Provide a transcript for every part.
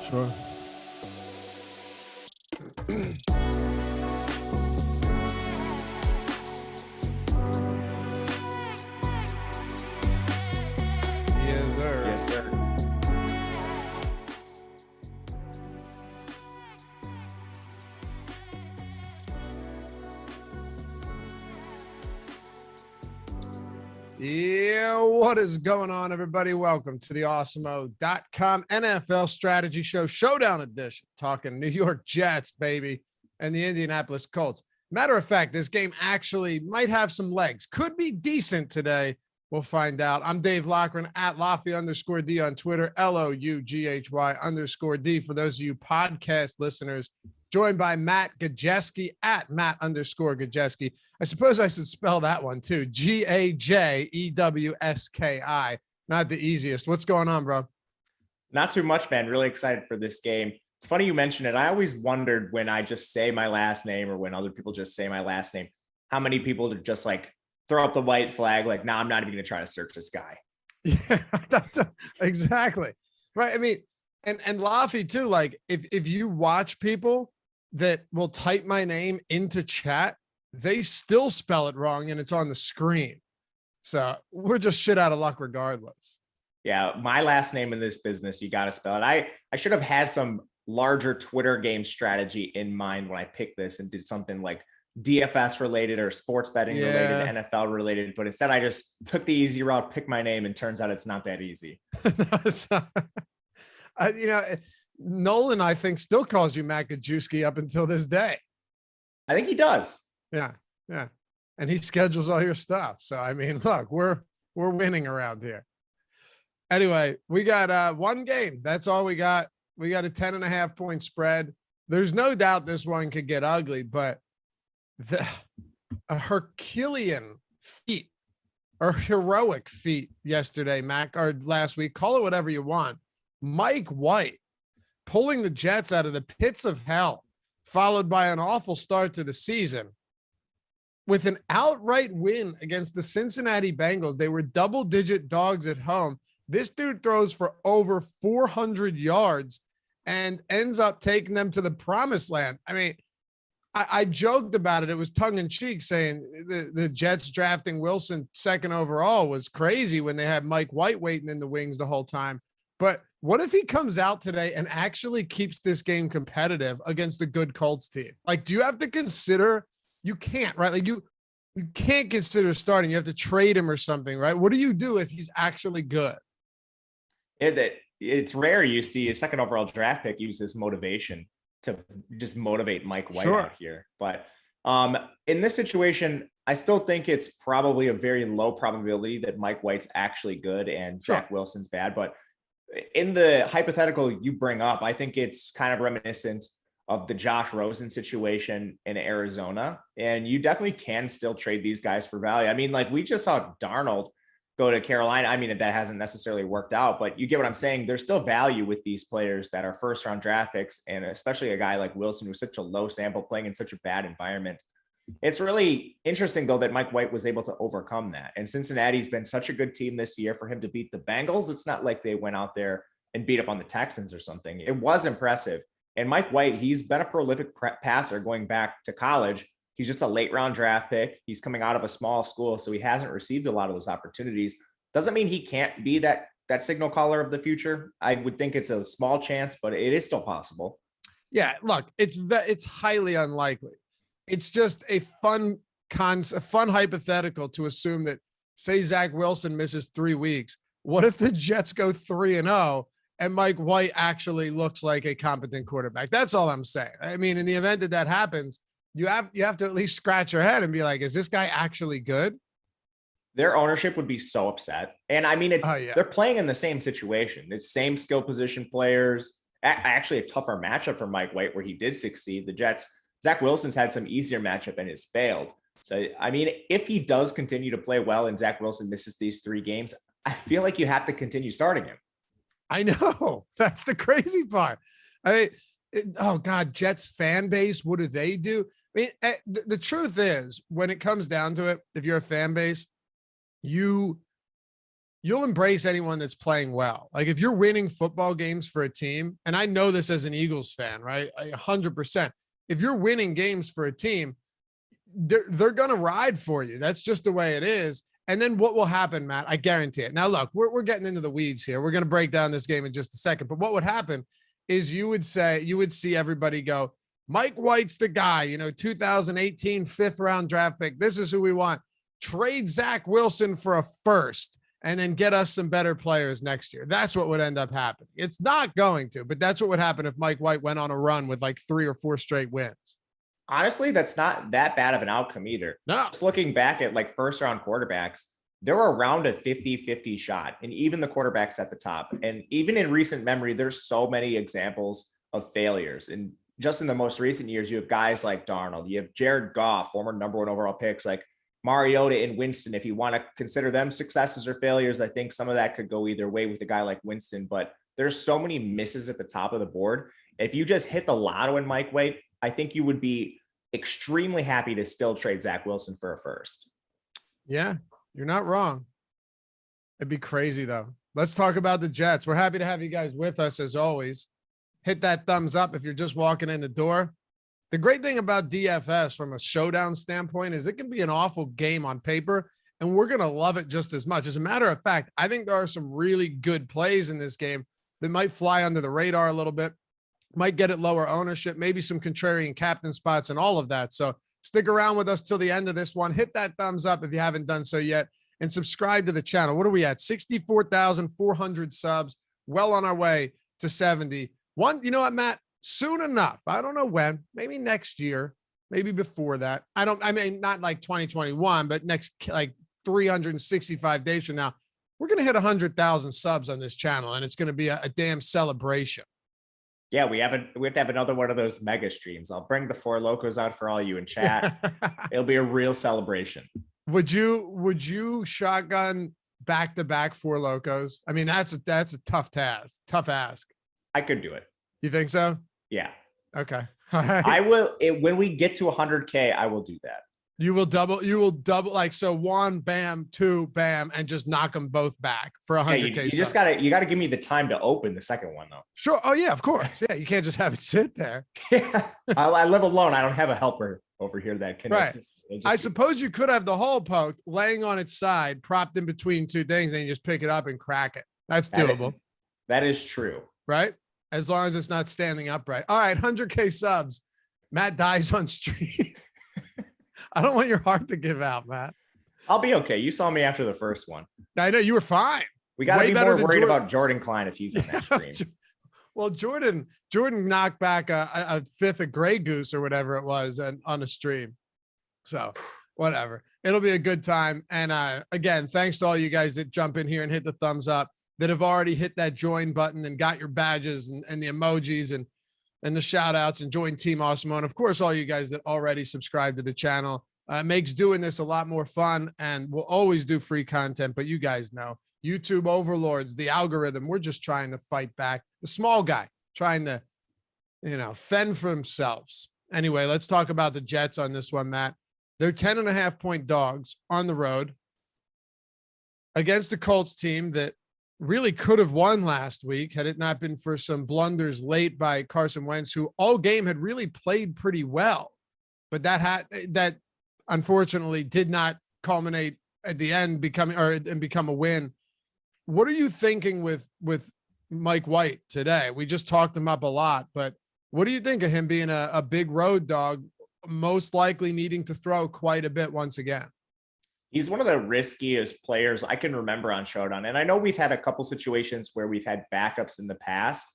Sure. Yes, sir. Yes, sir. Yeah, what is going on, everybody? Welcome to the Awesemo.com NFL strategy show, Showdown edition, talking New York Jets, baby, and the Indianapolis Colts. Matter of fact, this game actually might have some legs, could be decent today. We'll find out. I'm Dave Loughran at Lofty_D on Twitter, LOUGHY_D for those of you podcast listeners. Joined by Matt Gajeski at Matt_Gajeski. I suppose I should spell that one too. Gajewski. Not the easiest. What's going on, bro? Not too much, man. Really excited for this game. It's funny you mentioned it. I always wondered when I just say my last name or when other people just say my last name, how many people just like throw up the white flag, like, nah, I'm not even going to try to search this guy. Yeah, exactly. Right. I mean, and Laffy too, like if you watch people that will type my name into chat, they still spell it wrong and it's on the screen. So we're just shit out of luck regardless. Yeah, my last name in this business, you got to spell it. I should have had some larger Twitter game strategy in mind when I picked this and did something like DFS related or sports betting related, NFL related, but instead I just took the easy route, picked my name, and turns out it's not that easy. No, it's not. Nolan, I think, still calls you Matt Gajewski up until this day. I think he does. Yeah. Yeah. And he schedules all your stuff. So, I mean, look, we're winning around here. Anyway, we got one game. That's all we got. We got a 10.5 point spread. There's no doubt this one could get ugly, but a Herculean feat or heroic feat yesterday, Mac, or last week, call it whatever you want. Mike White pulling the Jets out of the pits of hell, followed by an awful start to the season with an outright win against the Cincinnati Bengals. They were double-digit dogs at home. This dude throws for over 400 yards and ends up taking them to the promised land. I mean, I joked about it. It was tongue in cheek saying the Jets drafting Wilson second overall was crazy when they had Mike White waiting in the wings the whole time. But what if he comes out today and actually keeps this game competitive against a good Colts team? Like, do you have to consider, you can't, right? Like you can't consider starting. You have to trade him or something, right? What do you do if he's actually good? It's rare you see a second overall draft pick use this motivation to just motivate Mike White out here. But in this situation, I still think it's probably a very low probability that Mike White's actually good and Zach Wilson's bad. But in the hypothetical you bring up, I think it's kind of reminiscent of the Josh Rosen situation in Arizona. And you definitely can still trade these guys for value. I mean, like we just saw Darnold go to Carolina. I mean, that hasn't necessarily worked out, but you get what I'm saying. There's still value with these players that are first round draft picks. And especially a guy like Wilson, who's such a low sample playing in such a bad environment. It's really interesting though, that Mike White was able to overcome that. And Cincinnati's been such a good team this year for him to beat the Bengals. It's not like they went out there and beat up on the Texans or something. It was impressive. And Mike White, he's been a prolific passer going back to college. He's just a late round draft pick. He's coming out of a small school, so he hasn't received a lot of those opportunities. Doesn't mean he can't be that signal caller of the future. I would think it's a small chance, but it is still possible. Yeah, look, it's highly unlikely. It's just a fun hypothetical to assume that, say, Zach Wilson misses 3 weeks. What if the Jets go 3-0 and Mike White actually looks like a competent quarterback? That's all I'm saying. I mean, in the event that happens, you have to at least scratch your head and be like, is this guy actually good? Their ownership would be so upset. And I mean, they're playing in the same situation. It's same skill position players, actually a tougher matchup for Mike White where he did succeed. The Jets, Zach Wilson's had some easier matchup and has failed. So, I mean, if he does continue to play well and Zach Wilson misses these 3 games, I feel like you have to continue starting him. I know. That's the crazy part. I mean, oh God, Jets fan base, what do they do? I mean, the truth is, when it comes down to it, if you're a fan base, you you'll embrace anyone that's playing well. Like if you're winning football games for a team, and I know this as an Eagles fan, right? 100%. If you're winning games for a team, they're going to ride for you. That's just the way it is. And then what will happen, Matt? I guarantee it. Now, look, we're getting into the weeds here. We're going to break down this game in just a second. But what would happen is you would see everybody go, Mike White's the guy, 2018 fifth round draft pick. This is who we want. Trade Zach Wilson for a first and then get us some better players next year. That's what would end up happening. It's not going to, but that's what would happen if Mike White went on a run with like 3 or 4 straight wins. Honestly, that's not that bad of an outcome either. No. Just looking back at like first round quarterbacks, they're around a 50-50 shot, and even the quarterbacks at the top. And even in recent memory, there's so many examples of failures. And just in the most recent years, you have guys like Darnold, you have Jared Goff, former #1 overall picks, like Mariota and Winston. If you want to consider them successes or failures, I think some of that could go either way with a guy like Winston, but there's so many misses at the top of the board. If you just hit the lotto in Mike White, I think you would be extremely happy to still trade Zach Wilson for a first. Yeah, you're not wrong. It'd be crazy though. Let's talk about the Jets. We're happy to have you guys with us as always. Hit that thumbs up if you're just walking in the door. The great thing about DFS from a showdown standpoint is it can be an awful game on paper, and we're going to love it just as much. As a matter of fact, I think there are some really good plays in this game that might fly under the radar a little bit, might get it lower ownership, maybe some contrarian captain spots and all of that. So stick around with us till the end of this one. Hit that thumbs up if you haven't done so yet, and subscribe to the channel. What are we at? 64,400 subs, well on our way to 70. You know what, Matt? Soon enough. I don't know when, maybe next year, maybe before that. I mean, not like 2021, but next, like 365 days from now, we're going to hit 100,000 subs on this channel, and it's going to be a damn celebration. Yeah, we have to have another one of those mega streams. I'll bring the 4 locos out for all you in chat. It'll be a real celebration. Would you shotgun back-to-back 4 locos? I mean, that's a tough ask. I could do it. You think so? Yeah. Okay. All right. I will. When we get to 100K, I will do that. You will double like, so 1, bam, 2, bam, and just knock them both back for 100K. Yeah, you just gotta give me the time to open the second one though. Sure. Oh yeah, of course. Yeah, you can't just have it sit there. Yeah. I live alone. I don't have a helper over here that can assist. I suppose you could have the hole poked, laying on its side, propped in between 2 things, and you just pick it up and crack it. That's doable. That is true. Right? As long as it's not standing upright. All right, 100K subs. Matt dies on stream. I don't want your heart to give out, Matt. I'll be okay. You saw me after the first one. I know you were fine. We got to be more worried about Jordan Klein if he's on that stream. Well, Jordan knocked back a fifth of Grey Goose or whatever it was on a stream. So whatever. It'll be a good time. And again, thanks to all you guys that jump in here and hit the thumbs up, that have already hit that join button and got your badges and the emojis and the shout outs and join Team Awesemo. And of course, all you guys that already subscribe to the channel. Makes doing this a lot more fun, and we'll always do free content, but you guys know, YouTube overlords, the algorithm, we're just trying to fight back. The small guy trying to, fend for themselves. Anyway, let's talk about the Jets on this one, Matt. They're 10.5-point dogs on the road against the Colts team that really could have won last week had it not been for some blunders late by Carson Wentz, who all game had really played pretty well, but that unfortunately did not culminate at the end become a win. What are you thinking with Mike White today? We just talked him up a lot, but what do you think of him being a big road dog, most likely needing to throw quite a bit once again? He's one of the riskiest players I can remember on Showdown. And I know we've had a couple situations where we've had backups in the past.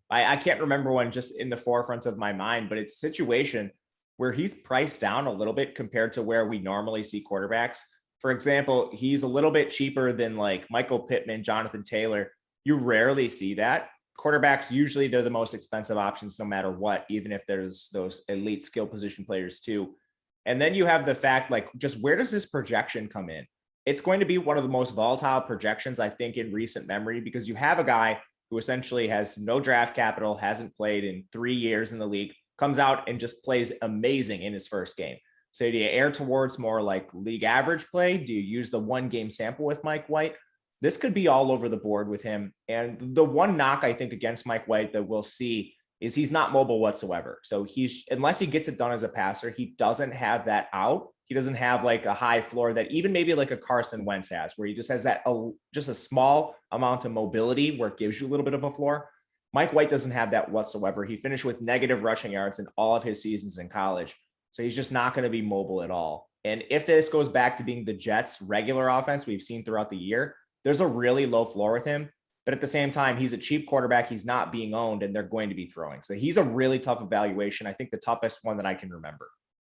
I can't remember one just in the forefront of my mind, but it's a situation where he's priced down a little bit compared to where we normally see quarterbacks. For example, he's a little bit cheaper than like Michael Pittman, Jonathan Taylor. You rarely see that. Quarterbacks, usually they're the most expensive options no matter what, even if there's those elite skill position players too. And then you have the fact, like, just where does this projection come in? It's going to be one of the most volatile projections, I think, in recent memory, because you have a guy who essentially has no draft capital, hasn't played in 3 years in the league, comes out and just plays amazing in his first game. So do you err towards more like league average play? Do you use the 1 game sample with Mike White? this could be all over the board with him. And the one knock I think against Mike White that we'll see is he's not mobile whatsoever. So unless he gets it done as a passer, he doesn't have that out. He doesn't have like a high floor that even maybe like a Carson Wentz has, where he just has that just a small amount of mobility where it gives you a little bit of a floor. Mike White doesn't have that whatsoever. He finished with negative rushing yards in all of his seasons in college. So he's just not going to be mobile at all. And if this goes back to being the Jets' regular offense we've seen throughout the year, there's a really low floor with him. But at the same time, he's a cheap quarterback. He's not being owned, and they're going to be throwing. So he's a really tough evaluation. I think the toughest one that I can remember.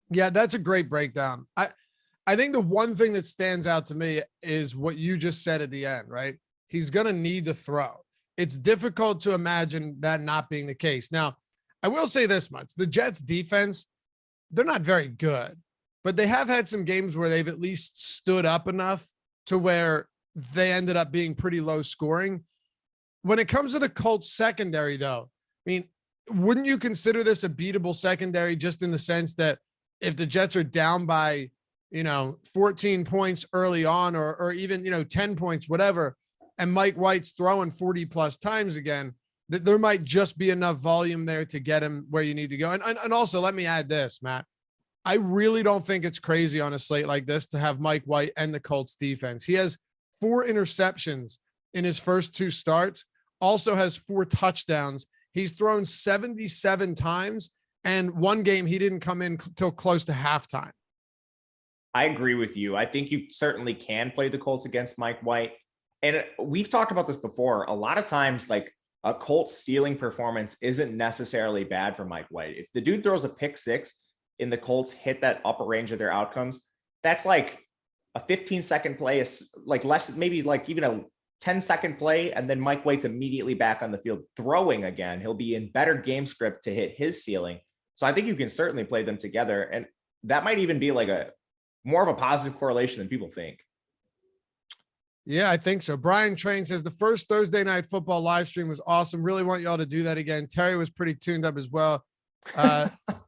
Yeah, that's a great breakdown. I think the one thing that stands out to me is what you just said at the end, right? He's going to need to throw. It's difficult to imagine that not being the case. Now, I will say this much. The Jets defense, they're not very good, but they have had some games where they've at least stood up enough to where they ended up being pretty low scoring. When it comes to the Colts secondary, though, I mean, wouldn't you consider this a beatable secondary just in the sense that if the Jets are down by, 14 points early on or even, 10 points, whatever, and Mike White's throwing 40 plus times again, that there might just be enough volume there to get him where you need to go. And also let me add this, Matt, I really don't think it's crazy on a slate like this to have Mike White and the Colts defense. He has 4 interceptions in his first 2 starts, also has 4 touchdowns. He's thrown 77 times, and one game he didn't come in till close to halftime. I agree with you. I think you certainly can play the Colts against Mike White. And we've talked about this before. A lot of times, like a Colts ceiling performance isn't necessarily bad for Mike White. If the dude throws a pick 6 and the Colts hit that upper range of their outcomes, that's like a 15-second play, is like less, maybe like even a 10-second play. And then Mike White's immediately back on the field throwing again. He'll be in better game script to hit his ceiling. So I think you can certainly play them together. And that might even be like more of a positive correlation than people think. Yeah, I think so. Brian Train says the first Thursday Night Football live stream was awesome. Really want y'all to do that again. Terry was pretty tuned up as well.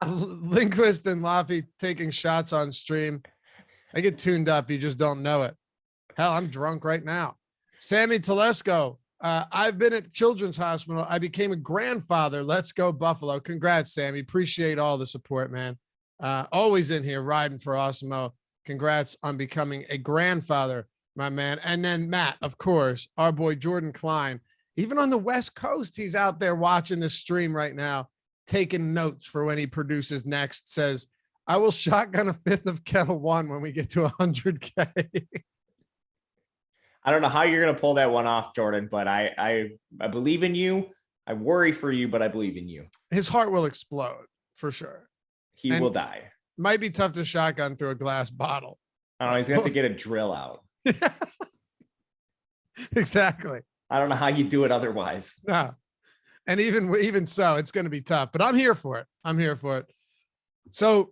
Lindquist and Laffy taking shots on stream. I get tuned up. You just don't know it. Hell, I'm drunk right now. Sammy Telesco. I've been at Children's Hospital. I became a grandfather. Let's go Buffalo. Congrats, Sammy. Appreciate all the support, man. Always in here riding for Awesemo. Congrats on becoming a grandfather, my man. And then Matt, of course, our boy Jordan Klein, even on the West Coast, he's out there watching the stream right now, taking notes for when he produces next, says, I will shotgun a 5th of Kettle One when we get to 100K. I don't know how you're going to pull that one off, Jordan, but I believe in you. I worry for you, but I believe in you. His heart will explode for sure. He will die. Might be tough to shotgun through a glass bottle. I don't know. He's going to have to get a drill out. Exactly. I don't know how you do it otherwise. No. And even so, it's going to be tough, but I'm here for it. I'm here for it. So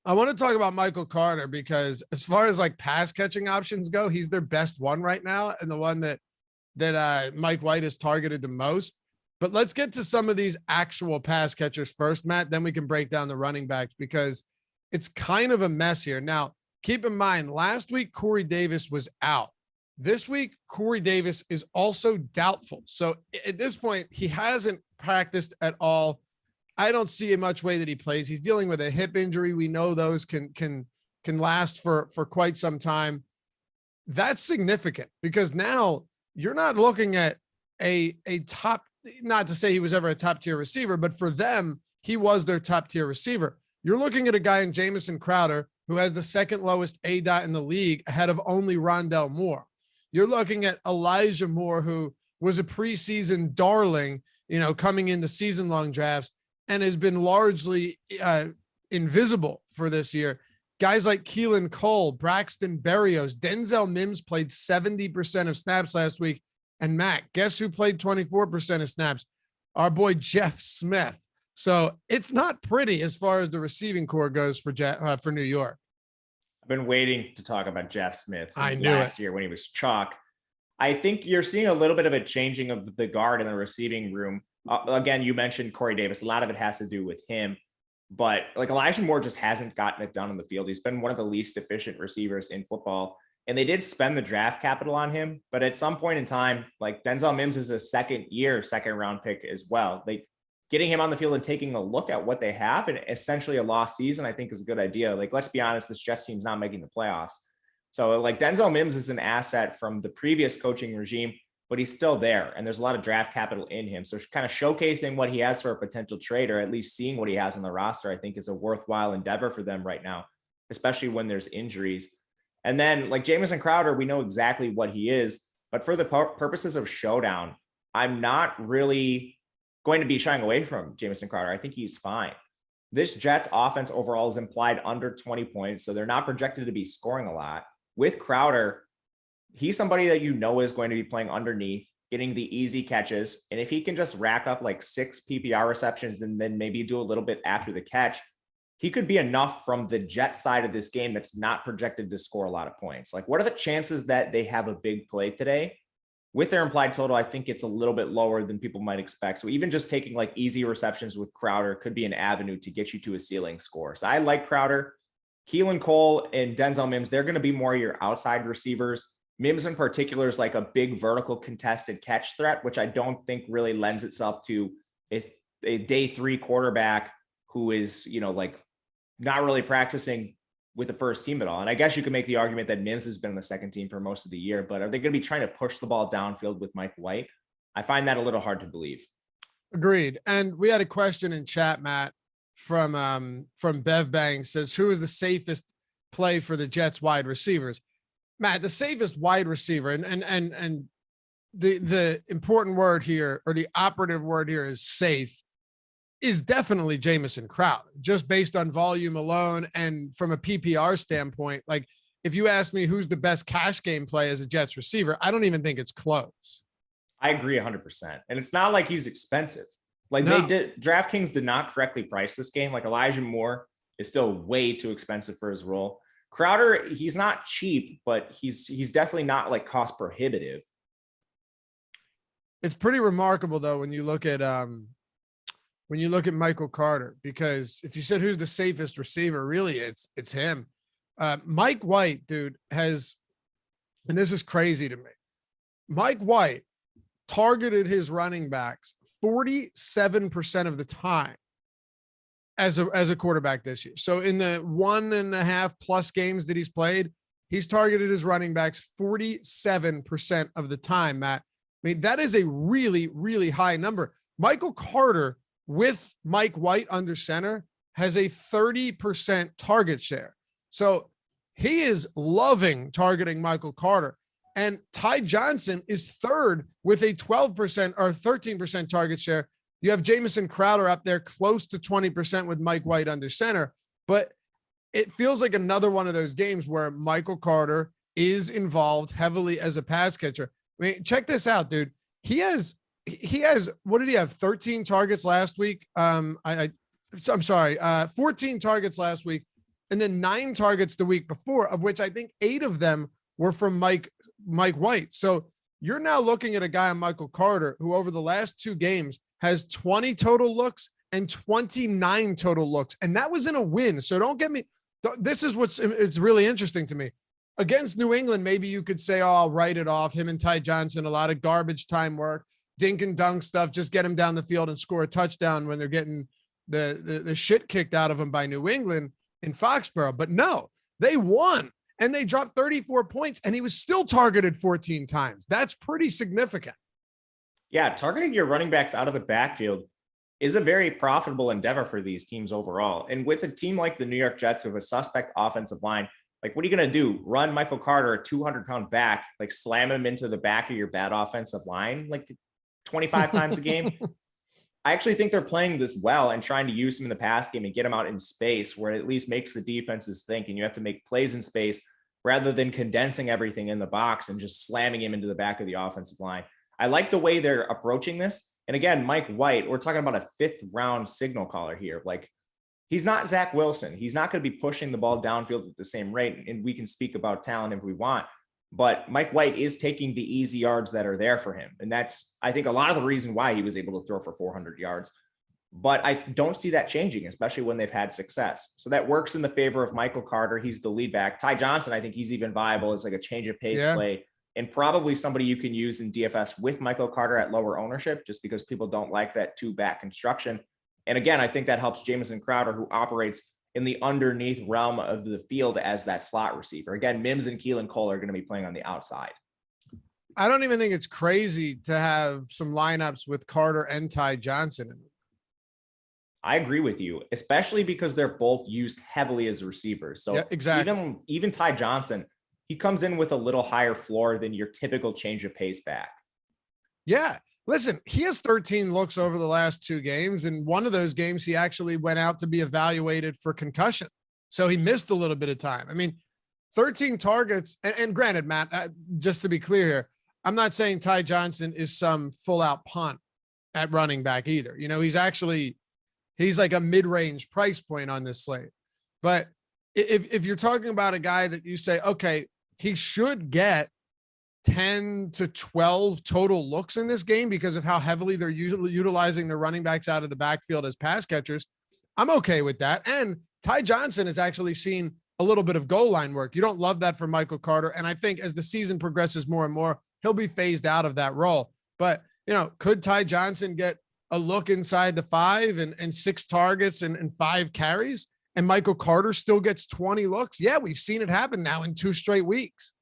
I want to talk about Michael Carter because as far as like pass catching options go, he's their best one right now. And the one that Mike White has targeted the most. But let's get to some of these actual pass catchers first, Matt. Then we can break down the running backs because it's kind of a mess here. Now, keep in mind, last week, Corey Davis was out. This week, Corey Davis is also doubtful. So at this point, he hasn't practiced at all. I don't see much way that he plays. He's dealing with a hip injury. We know those can last for quite some time. That's significant because now you're not looking at a top, not to say he was ever a top tier receiver, but for them, he was their top tier receiver. You're looking at a guy in Jamison Crowder who has the 2nd lowest ADOT in the league ahead of only Rondell Moore. You're looking at Elijah Moore, who was a preseason darling, coming into season-long drafts and has been largely invisible for this year. Guys like Keelan Cole, Braxton Berrios, Denzel Mims played 70% of snaps last week. And Matt, guess who played 24% of snaps? Our boy Jeff Smith. So it's not pretty as far as the receiving core goes for New York. I've been waiting to talk about Jeff Smith since last year when he was chalk. I think you're seeing a little bit of a changing of the guard in the receiving room. Again, you mentioned Corey Davis. A lot of it has to do with him. But like Elijah Moore just hasn't gotten it done in the field. He's been one of the least efficient receivers in football. and they did spend the draft capital on him. But at some point in time, like Denzel Mims is a second round pick as well. Like getting him on the field and taking a look at what they have and essentially a lost season, I think is a good idea. Like, let's be honest, this Jets team's not making the playoffs. So like Denzel Mims is an asset from the previous coaching regime, but he's still there. And there's a lot of draft capital in him. So kind of showcasing what he has for a potential trade, or at least seeing what he has on the roster, I think is a worthwhile endeavor for them right now, especially when there's injuries. And then like Jamison Crowder, we know exactly what he is, but for the purposes of Showdown, I'm not really going to be shying away from Jamison Crowder. I think he's fine. This Jets offense overall is implied under 20 points, so they're not projected to be scoring a lot. With Crowder, he's somebody that you know is going to be playing underneath, getting the easy catches. And if he can just rack up like 6 PPR receptions and then maybe do a little bit after the catch, he could be enough from the Jets side of this game that's not projected to score a lot of points. Like, what are the chances that they have a big play today? With their implied total, I think it's a little bit lower than people might expect. So even just taking like easy receptions with Crowder could be an avenue to get you to a ceiling score. So I like Crowder. Keelan Cole and Denzel Mims, they're going to be more your outside receivers. Mims in particular is like a big vertical contested catch threat, which I don't think really lends itself to a day 3 quarterback who is, you know, like not really practicing with the first team at all. And I guess you could make the argument that Mims has been in the second team for most of the year, but are they going to be trying to push the ball downfield with Mike White? I find that a little hard to believe. Agreed. And we had a question in chat, Matt, from Bev Bang, says, who is the safest play for the Jets wide receivers? Matt, the safest wide receiver, and the important word here, or the operative word here, is safe, is definitely Jamison Crowder, just based on volume alone. And from a PPR standpoint, like if you ask me who's the best cash game play as a Jets receiver, I don't even think it's close. I agree 100%. And it's not like he's expensive. Like DraftKings did not correctly price this game. Like Elijah Moore is still way too expensive for his role. Crowder, he's not cheap, but he's definitely not like cost prohibitive. It's pretty remarkable though when you look at Michael Carter, because if you said who's the safest receiver, really it's him. Mike White, dude, has, and this is crazy to me, Mike White targeted his running backs 47% of the time as a quarterback this year. So in the 1.5+ games that he's played, he's targeted his running backs 47% of the time, Matt. I mean, that is a really, really high number. Michael Carter with Mike White under center has a 30% target share. So he is loving targeting Michael Carter. And Ty Johnson is third with a 12% or 13% target share. You have Jamison Crowder up there close to 20% with Mike White under center. But it feels like another one of those games where Michael Carter is involved heavily as a pass catcher. I mean, check this out, dude. He has, what did he have? 13 targets last week. I'm sorry, 14 targets last week, and then 9 targets the week before, of which I think 8 of them were from Mike White. So you're now looking at a guy, Michael Carter, who over the last 2 games has 20 total looks and 29 total looks. And that was in a win. So don't get me, this is it's really interesting to me. Against New England, maybe you could say, oh, I'll write it off. Him and Ty Johnson, a lot of garbage time work, dink and dunk stuff, just get him down the field and score a touchdown when they're getting the shit kicked out of them by New England in Foxborough. But no, they won and they dropped 34 points and he was still targeted 14 times. That's pretty significant. Yeah, targeting your running backs out of the backfield is a very profitable endeavor for these teams overall. And with a team like the New York Jets with a suspect offensive line, like, what are you going to do? Run Michael Carter, a 200-pound back, like slam him into the back of your bad offensive line, like 25 times a game? I actually think they're playing this well and trying to use him in the pass game and get him out in space where it at least makes the defenses think, and you have to make plays in space rather than condensing everything in the box and just slamming him into the back of the offensive line. I like the way they're approaching this. And again, Mike White, we're talking about a 5th-round signal caller here. Like, he's not Zach Wilson. He's not going to be pushing the ball downfield at the same rate. And we can speak about talent if we want, but Mike White is taking the easy yards that are there for him. And that's, I think, a lot of the reason why he was able to throw for 400 yards but I don't see that changing, especially when they've had success. So that works in the favor of Michael Carter. He's the lead back. Ty Johnson, I think he's even viable as like a change of pace play, and probably somebody you can use in DFS with Michael Carter at lower ownership, just because people don't like that 2-back construction. And again, I think that helps Jamison Crowder, who operates in the underneath realm of the field as that slot receiver. Again, Mims and Keelan Cole are going to be playing on the outside. I don't even think it's crazy to have some lineups with Carter and Ty Johnson in them. I agree with you, especially because they're both used heavily as receivers. So exactly. Even Ty Johnson, he comes in with a little higher floor than your typical change of pace back. Yeah. Listen, he has 13 looks over the last 2 games. And one of those games, he actually went out to be evaluated for concussion. So he missed a little bit of time. I mean, 13 targets. And granted, Matt, just to be clear here, I'm not saying Ty Johnson is some full out punt at running back either. You know, he's like a mid-range price point on this slate. But if you're talking about a guy that you say, okay, he should get 10 to 12 total looks in this game because of how heavily they're utilizing the running backs out of the backfield as pass catchers, I'm okay with that. And Ty Johnson has actually seen a little bit of goal line work. You don't love that for Michael Carter. And I think as the season progresses more and more, he'll be phased out of that role. But, you know, could Ty Johnson get a look inside the 5 and 6 targets and 5 carries, and Michael Carter still gets 20 looks? Yeah, we've seen it happen now in 2 straight weeks.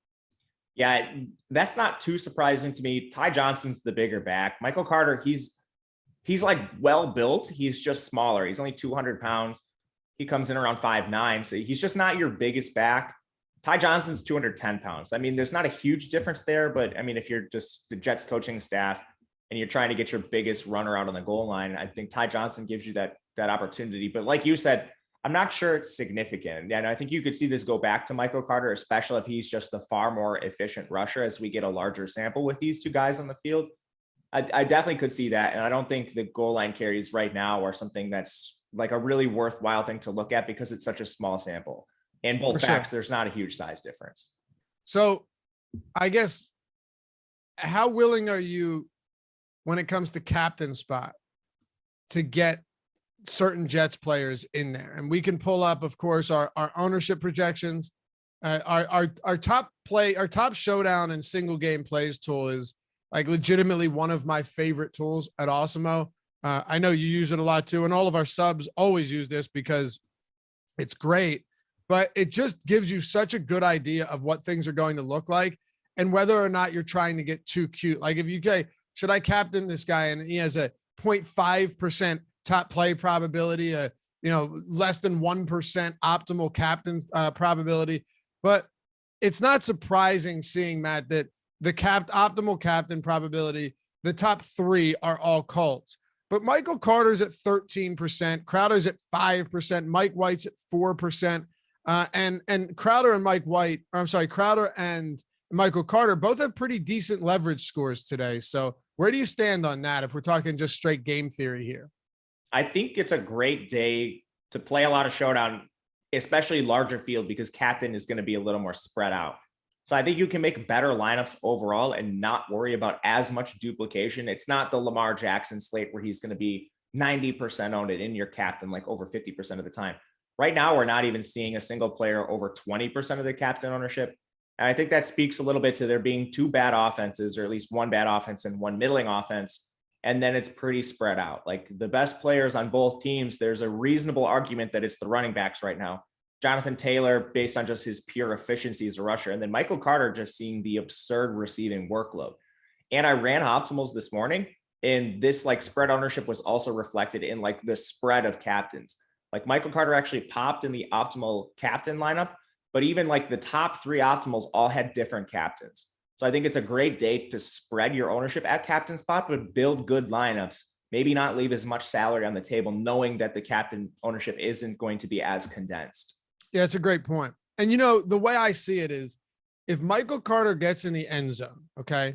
Yeah, that's not too surprising to me. Ty Johnson's the bigger back. Michael Carter, he's like well built. He's just smaller. He's only 200 pounds. He comes in around 5'9", so he's just not your biggest back. Ty Johnson's 210 pounds. I mean, there's not a huge difference there, but I mean, if you're just the Jets coaching staff and you're trying to get your biggest runner out on the goal line, I think Ty Johnson gives you that opportunity. But like you said, I'm not sure it's significant. And I think you could see this go back to Michael Carter, especially if he's just the far more efficient rusher as we get a larger sample with these 2 guys on the field. I definitely could see that. And I don't think the goal line carries right now are something that's like a really worthwhile thing to look at because it's such a small sample. And both backs, there's not a huge size difference. So I guess, how willing are you when it comes to captain spot to get certain Jets players in there? And we can pull up, of course, our ownership projections. Our top showdown and single game plays tool is like legitimately one of my favorite tools at Awesemo. I know you use it a lot too, and all of our subs always use this because it's great, but it just gives you such a good idea of what things are going to look like and whether or not you're trying to get too cute. Like if you say, should I captain this guy? And he has a 0.5% top play probability, less than 1% optimal captain probability. But it's not surprising seeing, Matt, that the optimal captain probability, the top 3 are all Colts. But Michael Carter's at 13%, Crowder's at 5%, Mike White's at 4%, and Crowder and Michael Carter both have pretty decent leverage scores today. So where do you stand on that if we're talking just straight game theory here? I think it's a great day to play a lot of Showdown, especially larger field, because captain is going to be a little more spread out. So I think you can make better lineups overall and not worry about as much duplication. It's not the Lamar Jackson slate where he's going to be 90% owned in your captain, like over 50% of the time. Right now, we're not even seeing a single player over 20% of the captain ownership. And I think that speaks a little bit to there being 2 bad offenses, or at least 1 bad offense and 1 middling offense. And then it's pretty spread out. Like the best players on both teams, there's a reasonable argument that it's the running backs right now. Jonathan Taylor, based on just his pure efficiency as a rusher, and then Michael Carter just seeing the absurd receiving workload. And I ran optimals this morning, and this like spread ownership was also reflected in like the spread of captains. Like Michael Carter actually popped in the optimal captain lineup, but even like the top 3 optimals all had different captains. So I think it's a great day to spread your ownership at captain spot, but build good lineups. Maybe not leave as much salary on the table, knowing that the captain ownership isn't going to be as condensed. Yeah, it's a great point. And, the way I see it is if Michael Carter gets in the end zone, okay,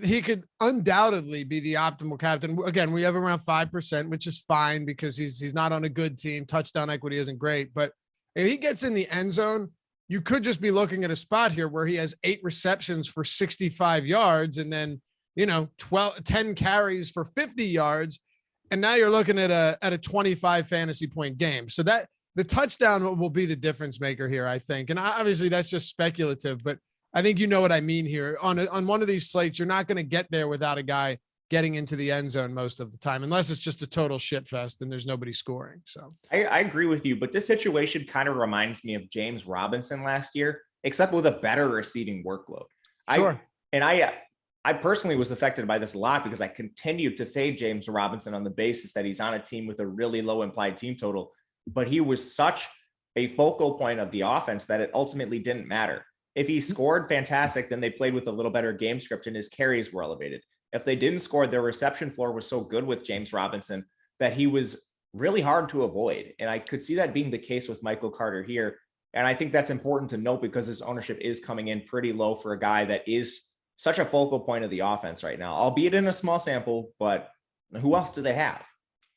he could undoubtedly be the optimal captain. Again, we have around 5%, which is fine because he's not on a good team. Touchdown equity isn't great. But if he gets in the end zone, you could just be looking at a spot here where he has 8 receptions for 65 yards and then, 10 carries for 50 yards. And now you're looking at a 25 fantasy point game. So that the touchdown will be the difference maker here, I think. And obviously that's just speculative, but I think you know what I mean here. On one of these slates, you're not going to get there without a guy getting into the end zone most of the time, unless it's just a total shit fest and there's nobody scoring. So I agree with you, but this situation kind of reminds me of James Robinson last year, except with a better receiving workload. Sure. I personally was affected by this a lot because I continued to fade James Robinson on the basis that he's on a team with a really low implied team total, but he was such a focal point of the offense that it ultimately didn't matter. If he scored, fantastic, then they played with a little better game script and his carries were elevated. If they didn't score, their reception floor was so good with James Robinson that he was really hard to avoid. And I could see that being the case with Michael Carter here. And I think that's important to note because his ownership is coming in pretty low for a guy that is such a focal point of the offense right now, albeit in a small sample, but who else do they have?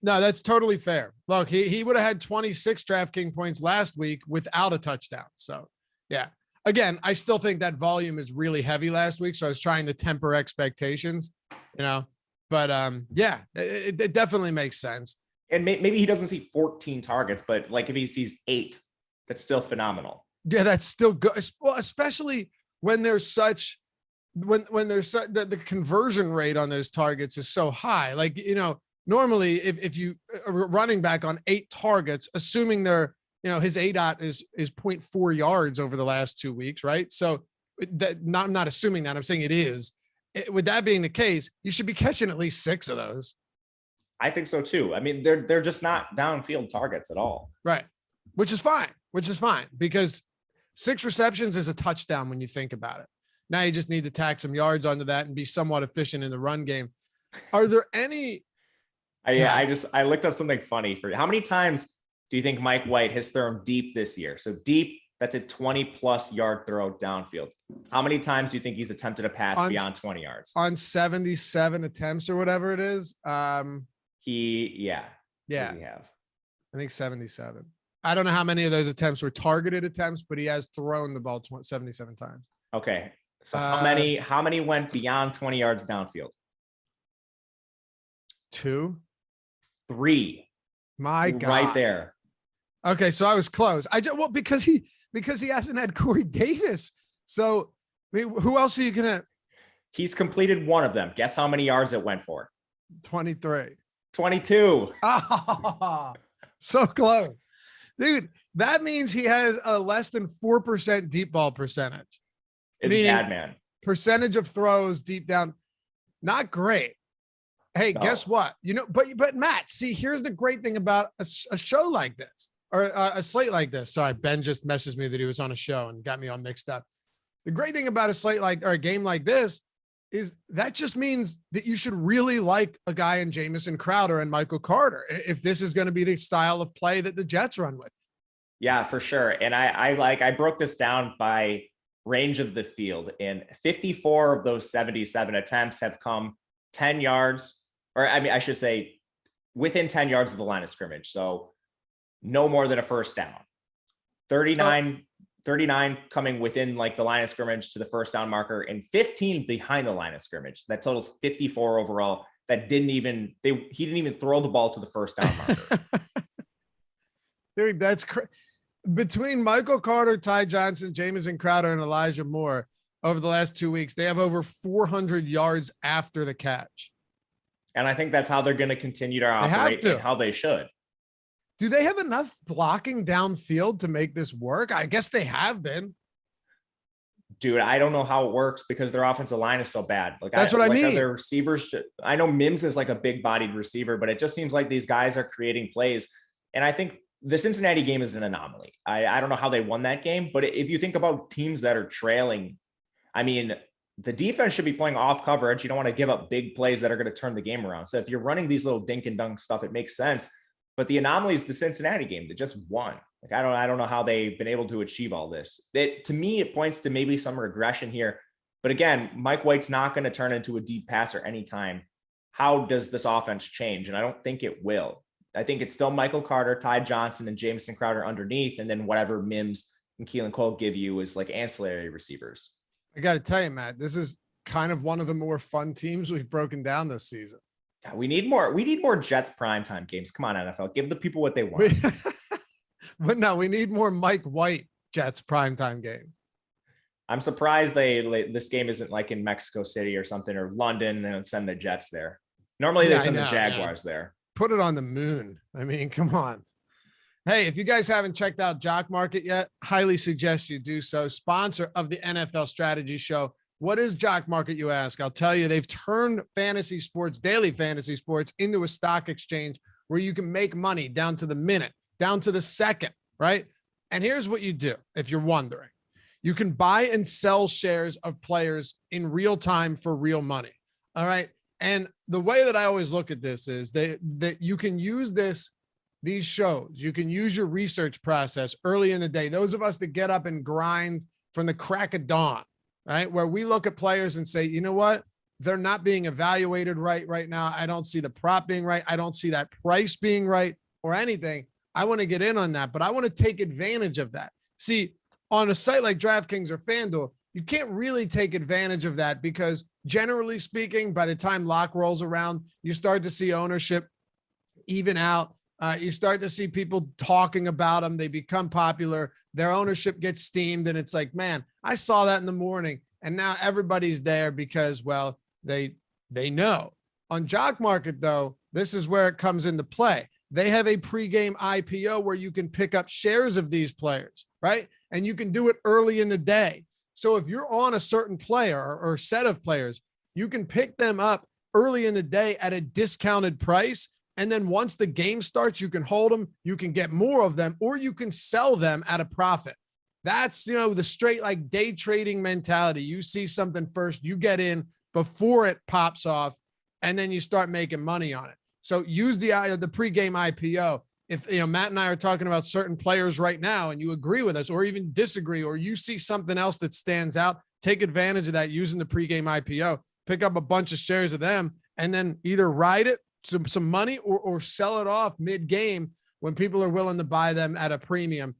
No, that's totally fair. Look, he would have had 26 DraftKings points last week without a touchdown. So yeah, again, I still think that volume is really heavy last week. So I was trying to temper expectations, but yeah, it definitely makes sense. And maybe he doesn't see 14 targets, but like if he sees 8, that's still phenomenal. Yeah, that's still good. Well, especially when there's such, when there's the conversion rate on those targets is so high. Like, normally if you are running back on 8 targets, assuming they're, his ADOT is 0.4 yards over the last 2 weeks, right? So I'm not assuming that, I'm saying it is. With that being the case, you should be catching at least 6 of those. I think so too. I mean, they're just not downfield targets at all. Right. Which is fine because 6 receptions is a touchdown when you think about it. Now you just need to tack some yards onto that and be somewhat efficient in the run game. Are there any? I looked up something funny for you. How many times do you think Mike White has thrown deep this year? So deep, that's a 20+ yard throw downfield. How many times do you think he's attempted a pass beyond 20 yards? On 77 attempts or whatever it is. Yeah. Yeah. He have? I think 77. I don't know how many of those attempts were targeted attempts, but he has thrown the ball 77 times. Okay. So how many went beyond 20 yards downfield? 2. 3. My God. Right there. Okay. So I was close. Because he hasn't had Corey Davis. So I mean, who else are you going to? He's completed one of them. Guess how many yards it went for? 23. 22. Oh, so close. Dude, that means he has a less than 4% deep ball percentage. It's bad, man. Percentage of throws deep down. Not great. Hey, guess what? But Matt, see, here's the great thing about a show like this or a slate like this. Sorry, Ben just messaged me that he was on a show and got me all mixed up. The great thing about a game like this is that just means that you should really like a guy in Jamison Crowder and Michael Carter if this is going to be the style of play that the Jets run with. Yeah, for sure. And I broke this down by range of the field, and 54 of those 77 attempts have come 10 yards, or I mean, I should say within 10 yards of the line of scrimmage. So no more than a first down. 39 coming within like the line of scrimmage to the first down marker, and 15 behind the line of scrimmage. That totals 54 overall. That he didn't even throw the ball to the first down marker. Dude, that's between Michael Carter, Ty Johnson, Jamison Crowder, and Elijah Moore over the last 2 weeks, they have over 400 yards after the catch. And I think that's how they're going to continue to operate and how they should. Do they have enough blocking downfield to make this work? I guess they have been. Dude, I don't know how it works because their offensive line is so bad. That's what I mean. Their receivers, I know Mims is like a big bodied receiver, but it just seems like these guys are creating plays. And I think the Cincinnati game is an anomaly. I don't know how they won that game, but if you think about teams that are trailing, I mean, the defense should be playing off coverage. You don't want to give up big plays that are going to turn the game around. So if you're running these little dink and dunk stuff, it makes sense. But the anomaly is the Cincinnati game that just won. Like, I don't know how they've been able to achieve all this. To me, it points to maybe some regression here. But again, Mike White's not going to turn into a deep passer anytime. How does this offense change? And I don't think it will. I think it's still Michael Carter, Ty Johnson, and Jamison Crowder underneath. And then whatever Mims and Keelan Cole give you is like ancillary receivers. I got to tell you, Matt, this is kind of one of the more fun teams we've broken down this season. We need more Jets primetime games. Come on, NFL. Give the people what they want. But no, we need more Mike White Jets primetime games. I'm surprised this game isn't like in Mexico City or something, or London, and then send the Jets there. Normally they send the Jaguars there. Put it on the moon. I mean, come on. Hey, if you guys haven't checked out Jock Market yet, highly suggest you do so. Sponsor of the NFL Strategy Show. What is Jock Market, you ask? I'll tell you, they've turned fantasy sports, daily fantasy sports, into a stock exchange where you can make money down to the minute, down to the second, right? And here's what you do, if you're wondering. You can buy and sell shares of players in real time for real money, all right? And the way that I always look at this is that you can use these shows. You can use your research process early in the day. Those of us that get up and grind from the crack of dawn, right? Where we look at players and say, you know what? They're not being evaluated right now. I don't see the prop being right. I don't see that price being right or anything. I want to get in on that, but I want to take advantage of that. See, on a site like DraftKings or FanDuel, you can't really take advantage of that because generally speaking, by the time lock rolls around, you start to see ownership even out. You start to see people talking about them. They become popular. Their ownership gets steamed. And it's like, man, I saw that in the morning. And now everybody's there because, well, they know. On Jock Market, though, this is where it comes into play. They have a pregame IPO where you can pick up shares of these players, right? And you can do it early in the day. So if you're on a certain player or set of players, you can pick them up early in the day at a discounted price. And then once the game starts, you can hold them, you can get more of them, or you can sell them at a profit. That's, the straight like day trading mentality. You see something first, you get in before it pops off, and then you start making money on it. So use the pregame IPO. If Matt and I are talking about certain players right now and you agree with us or even disagree, or you see something else that stands out, take advantage of that using the pregame IPO, pick up a bunch of shares of them, and then either ride it to some money or sell it off mid-game when people are willing to buy them at a premium.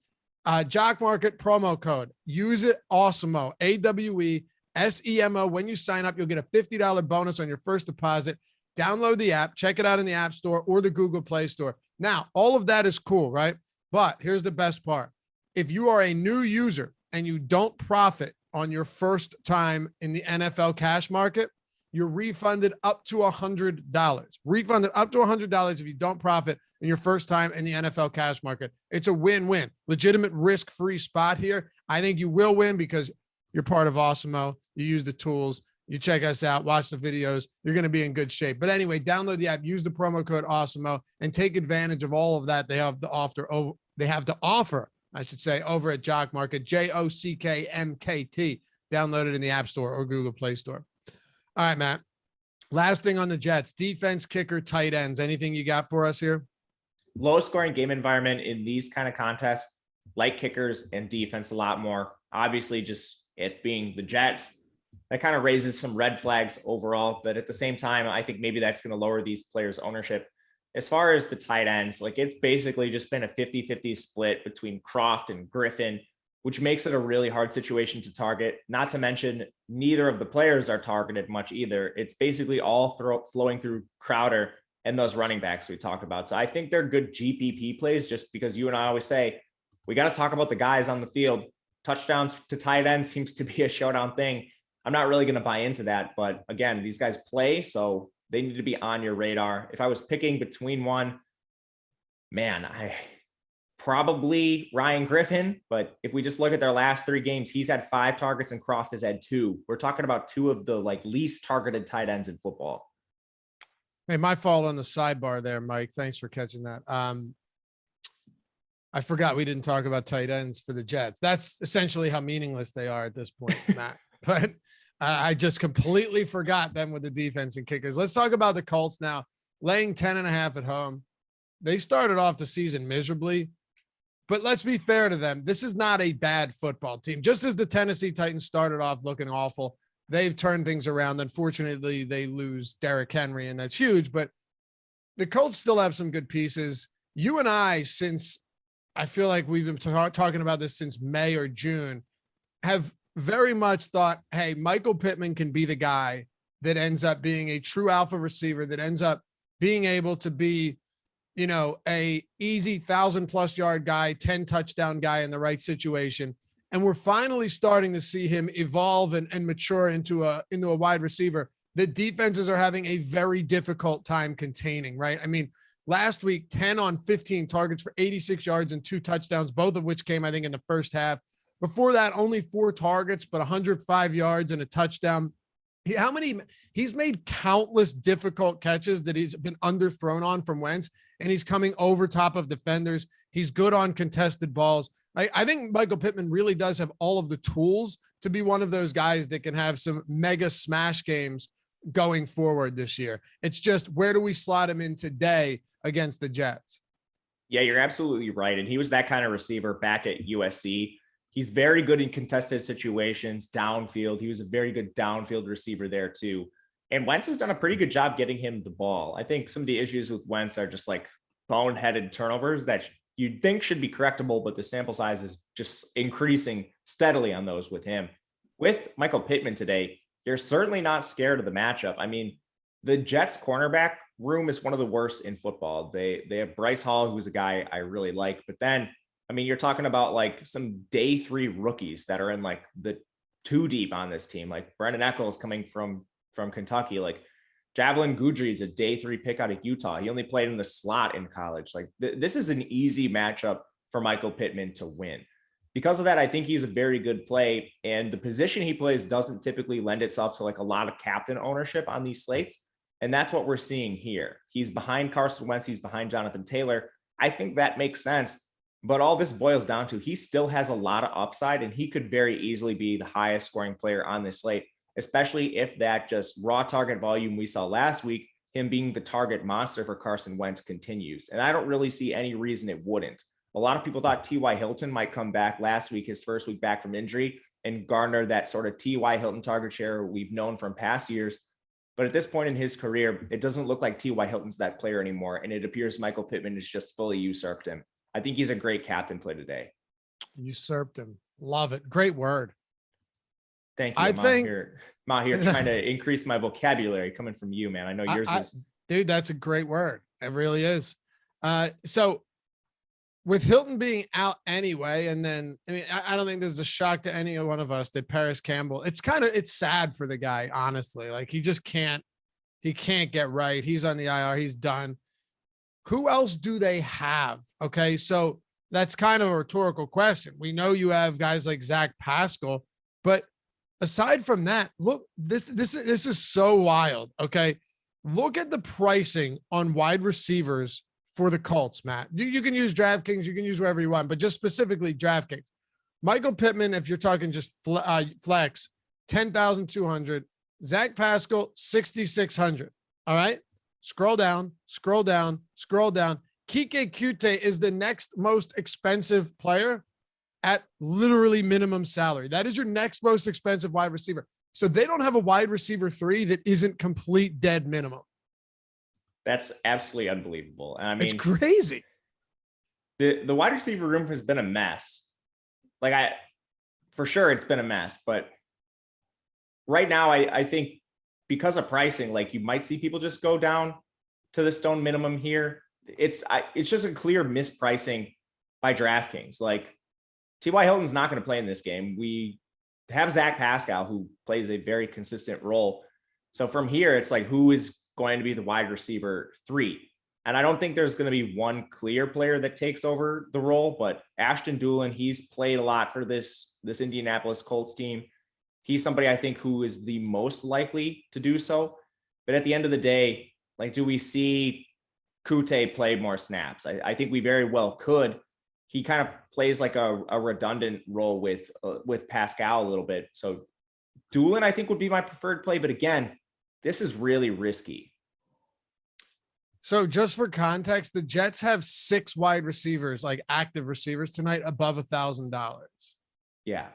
Jock Market promo code. Use it, Awesemo, AWESEMO. When you sign up, you'll get a $50 bonus on your first deposit. Download the app, check it out in the App Store or the Google Play Store. Now, all of that is cool, right? But here's the best part. If you are a new user and you don't profit on your first time in the NFL cash market, you're refunded up to $100. Refunded up to $100 if you don't profit in your first time in the NFL cash market. It's a win-win. Legitimate risk-free spot here. I think you will win because you're part of Awesemo. You use the tools. You check us out, watch the videos. You're going to be in good shape. But anyway, download the app, use the promo code Awesemo, and take advantage of all of that they have to offer. I should say, over at Jock Market, JOCKMKT. Download it in the App Store or Google Play Store. All right, Matt. Last thing on the Jets: defense, kicker, tight ends. Anything you got for us here? Low scoring game environment in these kind of contests, like kickers and defense a lot more. Obviously, just it being the Jets, that kind of raises some red flags overall. But at the same time, I think maybe that's going to lower these players' ownership. As far as the tight ends, like it's basically just been a 50-50 split between Croft and Griffin, which makes it a really hard situation to target. Not to mention, neither of the players are targeted much either. It's basically all flowing through Crowder and those running backs we talked about. So I think they're good GPP plays just because you and I always say, we got to talk about the guys on the field. Touchdowns to tight ends seems to be a showdown thing. I'm not really going to buy into that. But again, these guys play, so they need to be on your radar. If I was picking between one, man, probably Ryan Griffin, but if we just look at their last 3 games, he's had 5 targets and Croft has had 2. We're talking about 2 of the least targeted tight ends in football. Hey, my fault on the sidebar there, Mike. Thanks for catching that. I forgot we didn't talk about tight ends for the Jets. That's essentially how meaningless they are at this point, Matt. But I just completely forgot them with the defense and kickers. Let's talk about the Colts now. Laying 10.5 at home. They started off the season miserably. But let's be fair to them. This is not a bad football team. Just as the Tennessee Titans started off looking awful, they've turned things around. Unfortunately, they lose Derrick Henry, and that's huge. But the Colts still have some good pieces. You and I, since I feel like we've been talking about this since May or June, have very much thought, hey, Michael Pittman can be the guy that ends up being a true alpha receiver, that ends up being able to be, you know, a easy 1,000+ yard guy, 10 touchdown guy in the right situation. And we're finally starting to see him evolve and mature into a wide receiver that defenses are having a very difficult time containing, right? I mean, last week, 10 on 15 targets for 86 yards and 2 touchdowns, both of which came, I think, in the first half. Before that, only 4 targets, but 105 yards and a touchdown. He's made countless difficult catches that he's been underthrown on from Wentz, and he's coming over top of defenders. He's good on contested balls. I think Michael Pittman really does have all of the tools to be one of those guys that can have some mega smash games going forward this year. It's just, where do we slot him in today against the Jets? Yeah, you're absolutely right. And he was that kind of receiver back at USC. He's very good in contested situations, downfield. He was a very good downfield receiver there too. And Wentz has done a pretty good job getting him the ball. I think some of the issues with Wentz are just like boneheaded turnovers that you'd think should be correctable, but the sample size is just increasing steadily on those with him. With Michael Pittman today, you're certainly not scared of the matchup. I mean, the Jets cornerback room is one of the worst in football. They have Bryce Hall, who's a guy I really like, but then, I mean, you're talking about like some day 3 rookies that are in like the 2 deep on this team, like Brendan Eccles coming from Kentucky, like Javelin Guidry is a day 3 pick out of Utah. He only played in the slot in college. Like this is an easy matchup for Michael Pittman to win. Because of that, I think he's a very good play. And the position he plays doesn't typically lend itself to like a lot of captain ownership on these slates. And that's what we're seeing here. He's behind Carson Wentz. He's behind Jonathan Taylor. I think that makes sense. But all this boils down to, he still has a lot of upside, and he could very easily be the highest scoring player on this slate, especially if that just raw target volume we saw last week, him being the target monster for Carson Wentz, continues. And I don't really see any reason it wouldn't. A lot of people thought T.Y. Hilton might come back last week, his first week back from injury, and garner that sort of T.Y. Hilton target share we've known from past years. But at this point in his career, it doesn't look like T.Y. Hilton's that player anymore, and it appears Michael Pittman has just fully usurped him. I think he's a great captain play today. Usurped him. Love it. Great word. Thank you. I'm out here trying to increase my vocabulary coming from you, man. I know yours is. Dude, that's a great word. It really is. So with Hilton being out anyway, and then, I mean, I don't think there's a shock to any one of us that Paris Campbell, it's sad for the guy, honestly. Like he can't get right. He's on the IR. He's done. Who else do they have? Okay. So that's kind of a rhetorical question. We know you have guys like Zach Pascal, but aside from that, look, this is so wild. Okay. Look at the pricing on wide receivers for the Colts, Matt. You can use DraftKings, you can use wherever you want, but just specifically DraftKings. Michael Pittman, if you're talking just flex, 10,200. Zach Pascal, 6,600. All right. Scroll down, scroll down, scroll down. Kike Kute is the next most expensive player at literally minimum salary. That is your next most expensive wide receiver. So they don't have a wide receiver 3 that isn't complete dead minimum. That's absolutely unbelievable. And I mean, it's crazy. The wide receiver room has been a mess. For sure it's been a mess, but right now I think because of pricing, like you might see people just go down to the stone minimum here. It's just a clear mispricing by DraftKings. Like T.Y. Hilton's not going to play in this game. We have Zach Pascal, who plays a very consistent role. So from here, it's like, who is going to be the wide receiver 3? And I don't think there's going to be one clear player that takes over the role, but Ashton Dulin, he's played a lot for this Indianapolis Colts team. He's somebody I think who is the most likely to do so. But at the end of the day, like, do we see Kute play more snaps? I think we very well could. He kind of plays like a redundant role with Pascal a little bit. So Dulin, I think, would be my preferred play. But again, this is really risky. So just for context, the Jets have 6 wide receivers, like active receivers tonight, above $1,000. Yeah.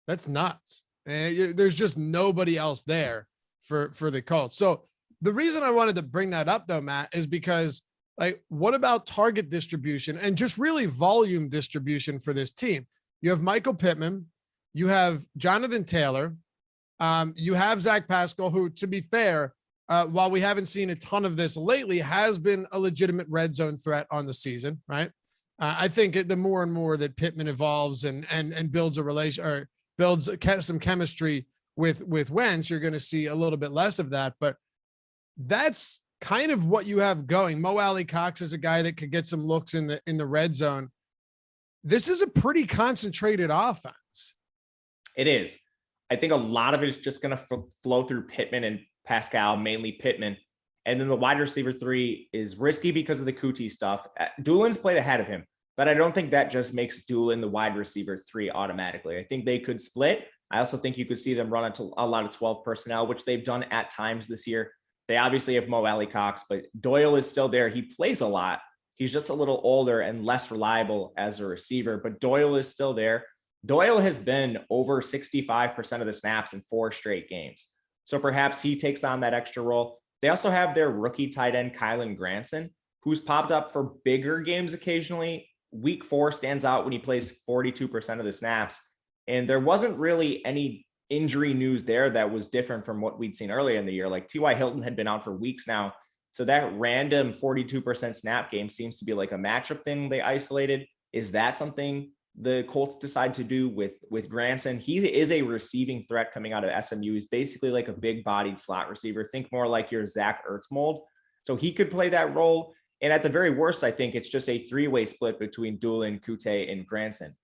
That's nuts. And there's just nobody else there for the Colts. So the reason I wanted to bring that up though, Matt, is because, like, what about target distribution and just really volume distribution for this team? You have Michael Pittman, you have Jonathan Taylor, you have Zach Pascal, who, to be fair, while we haven't seen a ton of this lately, has been a legitimate red zone threat on the season, right? I think the more and more that Pittman evolves and builds a relation or builds some chemistry with Wentz, you're going to see a little bit less of that. But that's kind of what you have going. Mo Alley Cox is a guy that could get some looks in the red zone. This is a pretty concentrated offense. It is. I think a lot of it is just going to flow through Pittman and Pascal, mainly Pittman. And then the wide receiver 3 is risky because of the Kuti stuff. Doolin's played ahead of him, but I don't think that just makes Doolin the wide receiver 3 automatically. I think they could split. I also think you could see them run into a lot of 12 personnel, which they've done at times this year. They obviously have Mo Alley Cox, but Doyle is still there. He plays a lot. He's just a little older and less reliable as a receiver, but Doyle is still there. Doyle has been over 65% of the snaps in 4 straight games. So perhaps he takes on that extra role. They also have their rookie tight end, Kylan Granson, who's popped up for bigger games occasionally. Week 4 stands out when he plays 42% of the snaps. And there wasn't really any injury news there that was different from what we'd seen earlier in the year. Like T.Y. Hilton had been out for weeks now. So that random 42% snap game seems to be like a matchup thing they isolated. Is that something the Colts decide to do with Granson? He is a receiving threat coming out of SMU. He's basically like a big bodied slot receiver. Think more like your Zach Ertz mold. So he could play that role. And at the very worst, I think it's just a 3-way split between Doolin, Kute, and Granson.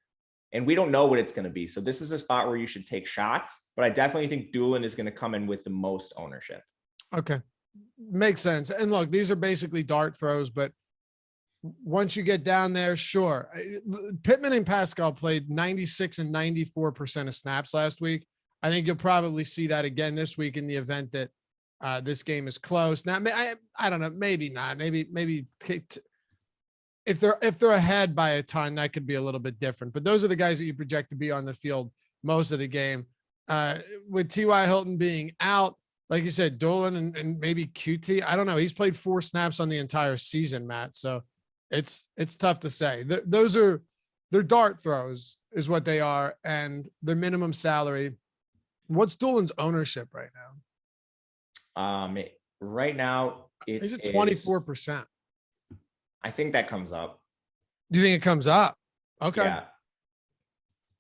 And we don't know what it's going to be. So this is a spot where you should take shots, but I definitely think Doolin is going to come in with the most ownership. Okay. Makes sense. And look, these are basically dart throws, but once you get down there, sure. Pittman and Pascal played 96 and 94% of snaps last week. I think you'll probably see that again this week in the event that this game is close. Now, I don't know, maybe not. Maybe if they're ahead by a ton, that could be a little bit different. But those are the guys that you project to be on the field most of the game. With T.Y. Hilton being out, like you said, Dolan and maybe QT. I don't know. He's played 4 snaps on the entire season, Matt. So it's tough to say. They're dart throws is what they are, and their minimum salary. What's Dolan's ownership right now? Right now it's at 24%. I think that comes up. You think it comes up? Okay.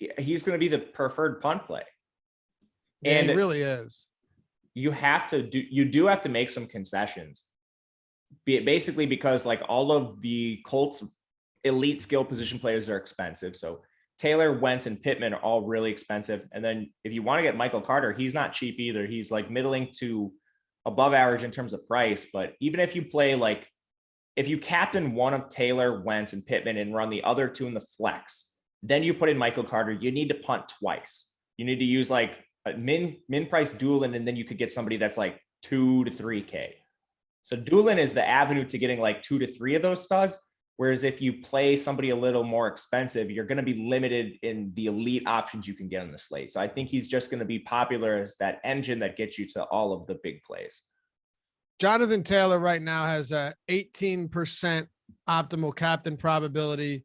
Yeah. He's going to be the preferred punt play. Yeah, and it really is. You do have to make some concessions. Basically because like all of the Colts elite skill position players are expensive. So Taylor, Wentz, and Pittman are all really expensive. And then if you want to get Michael Carter, he's not cheap either. He's like middling to above average in terms of price. But even if you play like, if you captain one of Taylor, Wentz, and Pittman and run the other 2 in the flex, then you put in Michael Carter, you need to punt twice. You need to use like a min price Doolin, and then you could get somebody that's like 2 to 3K. So Doolin is the avenue to getting like 2 to 3 of those studs. Whereas if you play somebody a little more expensive, you're going to be limited in the elite options you can get on the slate. So I think he's just going to be popular as that engine that gets you to all of the big plays. Jonathan Taylor right now has a 18% optimal captain probability,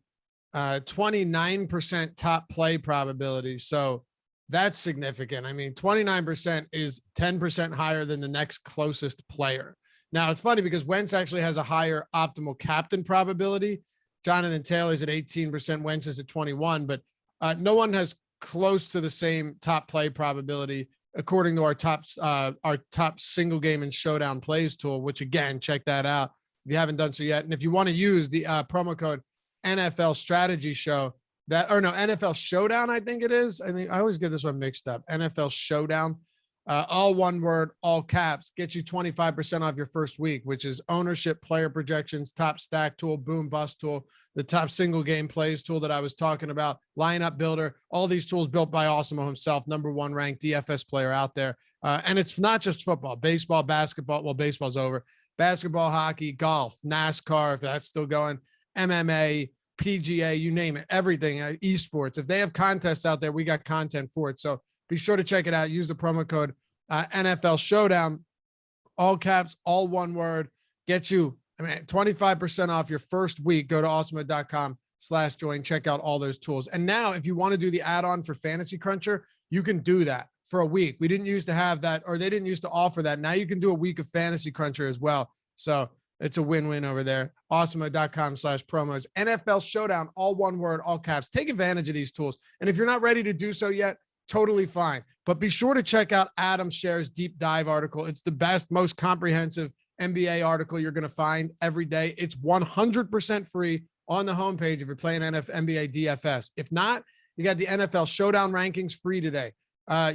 29% top play probability. So that's significant. I mean, 29% is 10% higher than the next closest player. Now it's funny because Wentz actually has a higher optimal captain probability. Jonathan Taylor's at 18%, Wentz is at 21, but no one has close to the same top play probability according to our top single game and showdown plays tool, which again, check that out if you haven't done so yet. And if you want to use the promo code NFL strategy show NFL showdown, I think it is. I always get this one mixed up. NFL showdown, all one word, all caps, get you 25% off your first week, which is ownership, player projections, top stack tool, boom bust tool, the top single game plays tool that I was talking about, lineup builder, all these tools built by Awesemo himself, #1 ranked DFS player out there. And it's not just football, baseball, basketball. Well, baseball's over. Basketball, hockey, golf, NASCAR, if that's still going, MMA, PGA, you name it, everything, esports. If they have contests out there, we got content for it. So be sure to check it out. Use the promo code NFL Showdown, all caps, all one word. Get you, 25% off your first week. Go to awesemo.com/join. Check out all those tools. And now, if you want to do the add-on for Fantasy Cruncher, you can do that for a week. We didn't used to have that, or they didn't used to offer that. Now you can do a week of Fantasy Cruncher as well. So it's a win-win over there. Awesemo.com/promos. NFL Showdown, all one word, all caps. Take advantage of these tools. And if you're not ready to do so yet, totally fine. But be sure to check out Adam Scher's deep dive article. It's the best, most comprehensive NBA article you're going to find every day. It's 100% free on the homepage if you're playing NBA DFS. If not, you got the NFL Showdown rankings free today.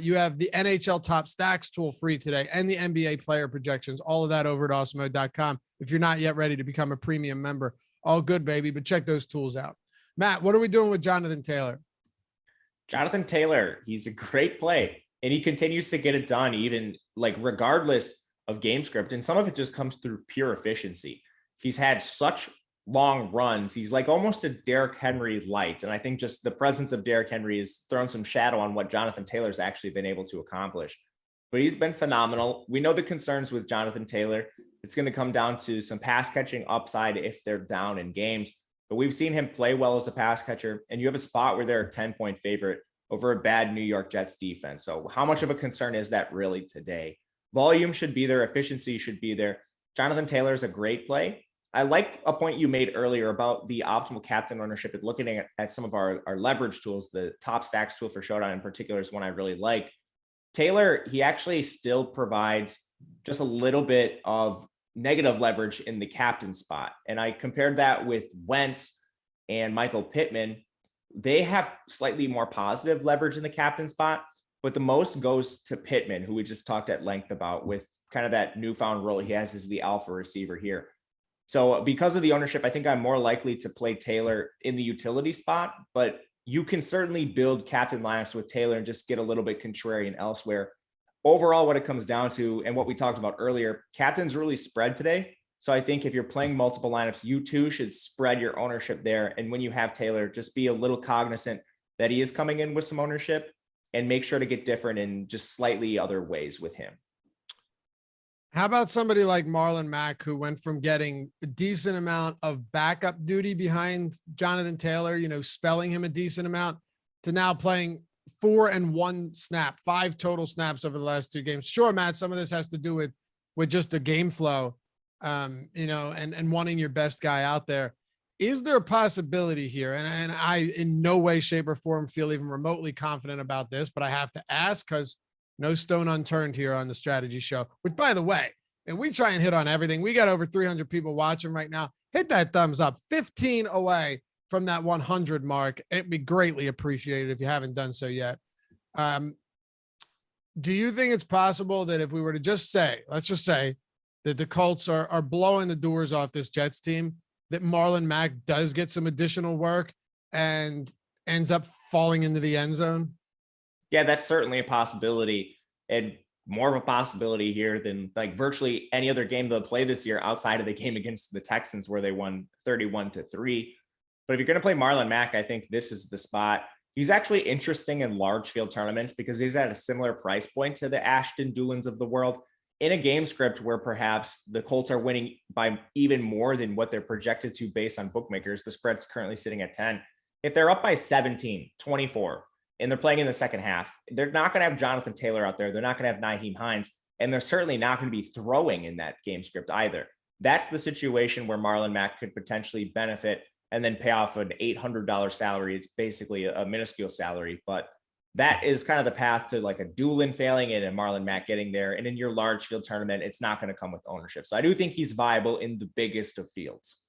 You have the NHL Top Stacks tool free today and the NBA player projections, all of that over at Awesemo.com. If you're not yet ready to become a premium member, all good, baby, but check those tools out. Matt, what are we doing with Jonathan Taylor? Jonathan Taylor, he's a great play, and he continues to get it done, even like regardless of game script. And some of it just comes through pure efficiency. He's had such long runs. He's like almost a Derrick Henry light. And I think just the presence of Derrick Henry has thrown some shadow on what Jonathan Taylor's actually been able to accomplish. But he's been phenomenal. We know the concerns with Jonathan Taylor. It's going to come down to some pass catching upside if they're down in games. But we've seen him play well as a pass catcher, and you have a spot where they're a 10-point favorite over a bad New York Jets defense. So how much of a concern is that really today? Volume should be there. Efficiency should be there. Jonathan Taylor is a great play. I like a point you made earlier about the optimal captain ownership and looking at some of our leverage tools. The Top Stacks tool for Showdown in particular is one I really like. Taylor, he actually still provides just a little bit of negative leverage in the captain spot. And I compared that with Wentz and Michael Pittman. They have slightly more positive leverage in the captain spot, but the most goes to Pittman, who we just talked at length about with kind of that newfound role he has as the alpha receiver here. So because of the ownership, I think I'm more likely to play Taylor in the utility spot, but you can certainly build captain lineups with Taylor and just get a little bit contrarian elsewhere. Overall, what it comes down to, and what we talked about earlier, captains really spread today. So I think if you're playing multiple lineups, you too should spread your ownership there. And when you have Taylor, just be a little cognizant that he is coming in with some ownership and make sure to get different in just slightly other ways with him. How about somebody like Marlon Mack, who went from getting a decent amount of backup duty behind Jonathan Taylor, spelling him a decent amount, to now playing 4 and 1 snap, 5 total snaps over the last 2 games. Sure, Matt, some of this has to do with just the game flow, and wanting your best guy out there. Is there a possibility here? And I, in no way, shape, or form feel even remotely confident about this, but I have to ask because no stone unturned here on the strategy show, which, by the way, and we try and hit on everything. We got over 300 people watching right now. Hit that thumbs up, 15 away from that 100 mark. It'd be greatly appreciated if you haven't done so yet. Do you think it's possible that if we were to let's just say that the Colts are blowing the doors off this Jets team, that Marlon Mack does get some additional work and ends up falling into the end zone? Yeah, that's certainly a possibility, and more of a possibility here than like virtually any other game they'll play this year outside of the game against the Texans where they won 31-3. But if you're going to play Marlon Mack, I think this is the spot. He's actually interesting in large field tournaments because he's at a similar price point to the Ashton Doolins of the world in a game script where perhaps the Colts are winning by even more than what they're projected to based on bookmakers. The spread's currently sitting at 10. If they're up by 17, 24, and they're playing in the second half, they're not going to have Jonathan Taylor out there. They're not going to have Nyheim Hines, and they're certainly not going to be throwing in that game script either. That's the situation where Marlon Mack could potentially benefit and then pay off an $800 salary. It's basically a minuscule salary, but that is kind of the path to like a Doolin failing and a Marlon Mack getting there. And in your large field tournament, it's not going to come with ownership. So I do think he's viable in the biggest of fields.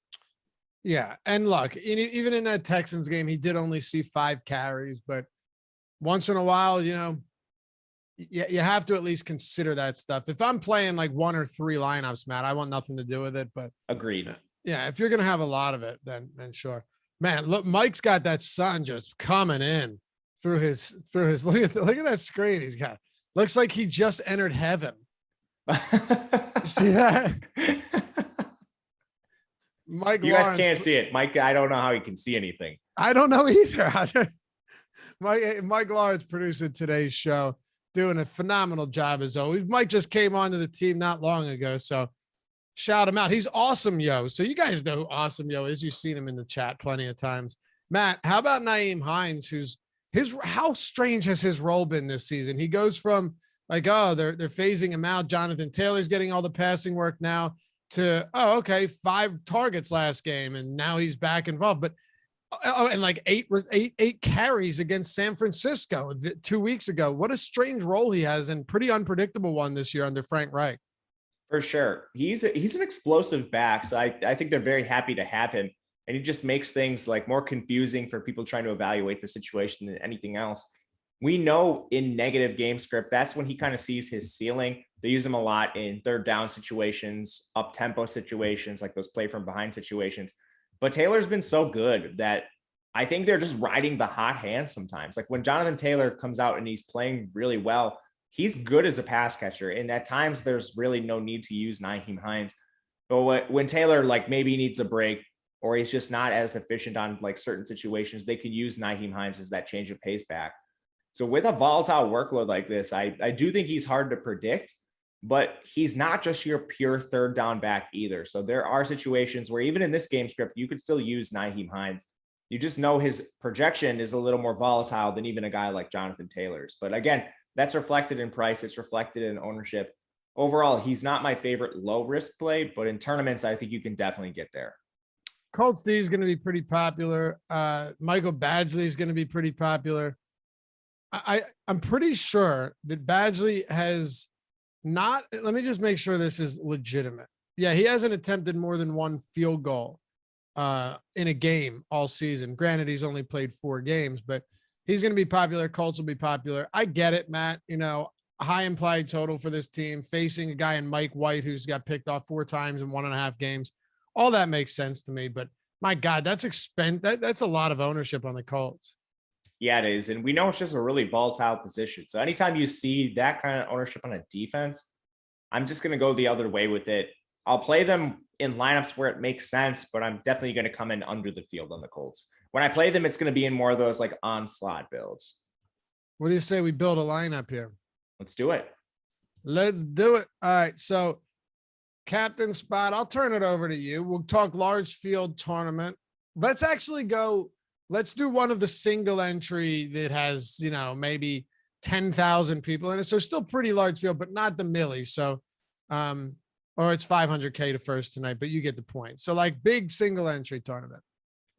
Yeah. And look, even in that Texans game, he did only see 5 carries, but once in a while, you have to at least consider that stuff. If I'm playing like 1 or 3 lineups, Matt, I want nothing to do with it, but agreed. Yeah. If you're going to have a lot of it, then sure, man, look, Mike's got that sun just coming in through his, look at that screen. He's got, looks like he just entered heaven. See that? Mike, you Lawrence, guys can't see it. Mike, I don't know how he can see anything. I don't know either. Mike Lawrence producing today's show, doing a phenomenal job as always. Mike just came onto the team not long ago, so shout him out. He's awesome, yo. So you guys know who Awesome Yo is. You've seen him in the chat plenty of times. Matt, how about Nyheim Hines, who's how strange has his role been this season? He goes from like, oh, they're phasing him out. Jonathan Taylor's getting all the passing work now to, oh, okay, 5 targets last game, and now he's back involved. But and like eight carries against San Francisco 2 weeks ago. What a strange role he has, and pretty unpredictable one this year under Frank Reich. For sure. He's an explosive back. So I think they're very happy to have him. And he just makes things like more confusing for people trying to evaluate the situation than anything else. We know in negative game script, that's when he kind of sees his ceiling. They use him a lot in third down situations, up tempo situations, like those play from behind situations. But Taylor's been so good that I think they're just riding the hot hand sometimes. Like when Jonathan Taylor comes out and he's playing really well, he's good as a pass catcher. And at times there's really no need to use Nyheim Hines. But when Taylor like maybe needs a break, or he's just not as efficient on like certain situations, they can use Nyheim Hines as that change of pace back. So with a volatile workload like this, I do think he's hard to predict, but he's not just your pure third down back either. So there are situations where even in this game script, you could still use Nyheim Hines. You just know his projection is a little more volatile than even a guy like Jonathan Taylor's. But again, that's reflected in price. It's reflected in ownership. Overall, he's not my favorite low risk play, but in tournaments, I think you can definitely get there. Colts D is going to be pretty popular. Michael Badgley is going to be pretty popular. I'm pretty sure that Badgley has not, let me just make sure this is legitimate. Yeah, he hasn't attempted more than 1 field goal in a game all season. Granted, he's only played 4 games, but he's going to be popular. Colts will be popular. I get it, Matt. You know, high implied total for this team, facing a guy in Mike White who's got picked off 4 times in 1.5 games. All that makes sense to me, but my God, that's that's a lot of ownership on the Colts. Yeah, it is. And we know it's just a really volatile position. So anytime you see that kind of ownership on a defense, I'm just going to go the other way with it. I'll play them in lineups where it makes sense, but I'm definitely going to come in under the field on the Colts. When I play them, it's going to be in more of those like on-slot builds. What do you say we build a lineup here? Let's do it. Let's do it. All right. So captain spot, I'll turn it over to you. We'll talk large field tournament. Let's actually go. Let's do one of the single entry that has, you know, maybe 10,000 people in it. So still pretty large field, but not the millie. So, or it's 500K to first tonight, but you get the point. So like big single entry tournament.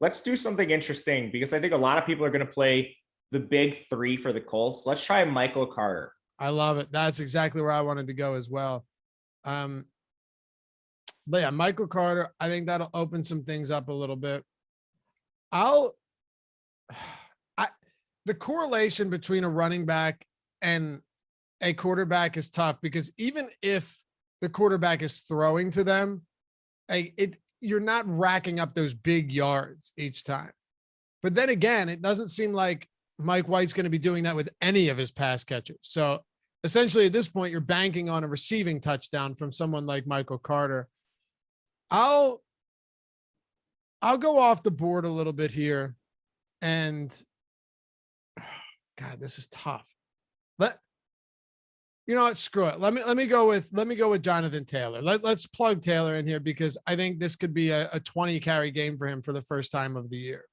Let's do something interesting because I think a lot of people are going to play the big 3 for the Colts. Let's try Michael Carter. I love it. That's exactly where I wanted to go as well. But yeah, Michael Carter, I think that'll open some things up a little bit. The correlation between a running back and a quarterback is tough because even if the quarterback is throwing to them, you're not racking up those big yards each time. But then again, it doesn't seem like Mike White's going to be doing that with any of his pass catches. So essentially at this point, you're banking on a receiving touchdown from someone like Michael Carter. I'll go off the board a little bit here, and God, this is tough. You know what? Screw it. Let me go with Jonathan Taylor. Let's plug Taylor in here because I think this could be a 20 carry game for him for the first time of the year.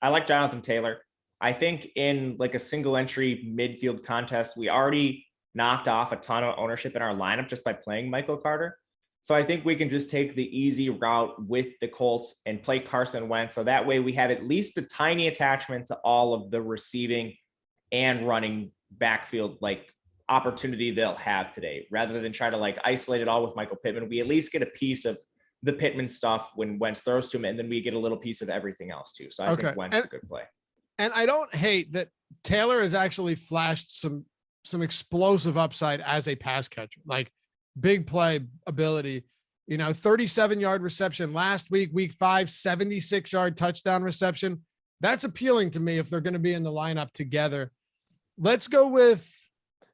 I like Jonathan Taylor. I think in like a single entry midfield contest, we already knocked off a ton of ownership in our lineup just by playing Michael Carter. So I think we can just take the easy route with the Colts and play Carson Wentz. So that way we have at least a tiny attachment to all of the receiving and running backfield like opportunity they'll have today, rather than try to like isolate it all with Michael Pittman. We at least get a piece of the Pittman stuff when Wentz throws to him, and then we get a little piece of everything else too. So I think Wentz is a good play. And I don't hate that Taylor has actually flashed some explosive upside as a pass catcher, like big play ability, 37-yard reception last week, week 5, 76-yard touchdown reception. That's appealing to me if they're going to be in the lineup together. Let's go with,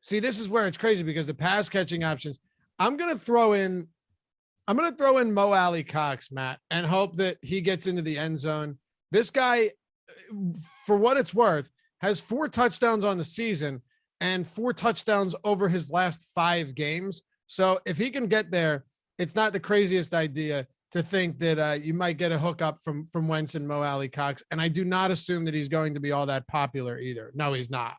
this is where it's crazy because the pass catching options, I'm going to throw in Mo Alley Cox, Matt, and hope that he gets into the end zone. This guy, for what it's worth, has 4 touchdowns on the season and 4 touchdowns over his last 5 games. So if he can get there, it's not the craziest idea to think that you might get a hookup from Wentz and Mo Alley Cox. And I do not assume that he's going to be all that popular either. No, he's not.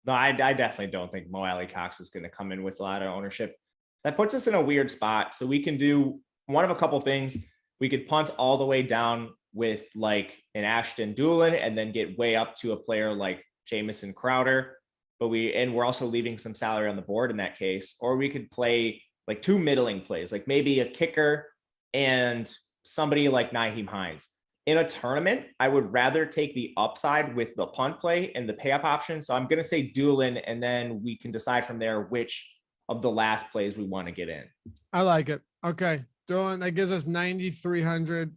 No, I definitely don't think Mo Alley Cox is going to come in with a lot of ownership. That puts us in a weird spot. So we can do one of a couple things. We could punt all the way down with like an Ashton Doolin and then get way up to a player like Jamison Crowder. But we're also leaving some salary on the board in that case. Or we could play like two middling plays, like maybe a kicker and somebody like Nyheim Hines. In a tournament, I would rather take the upside with the punt play and the pay up option. So I'm going to say Doolin, and then we can decide from there which of the last plays we want to get in. I like it. Okay. Doolin, that gives us 9,300.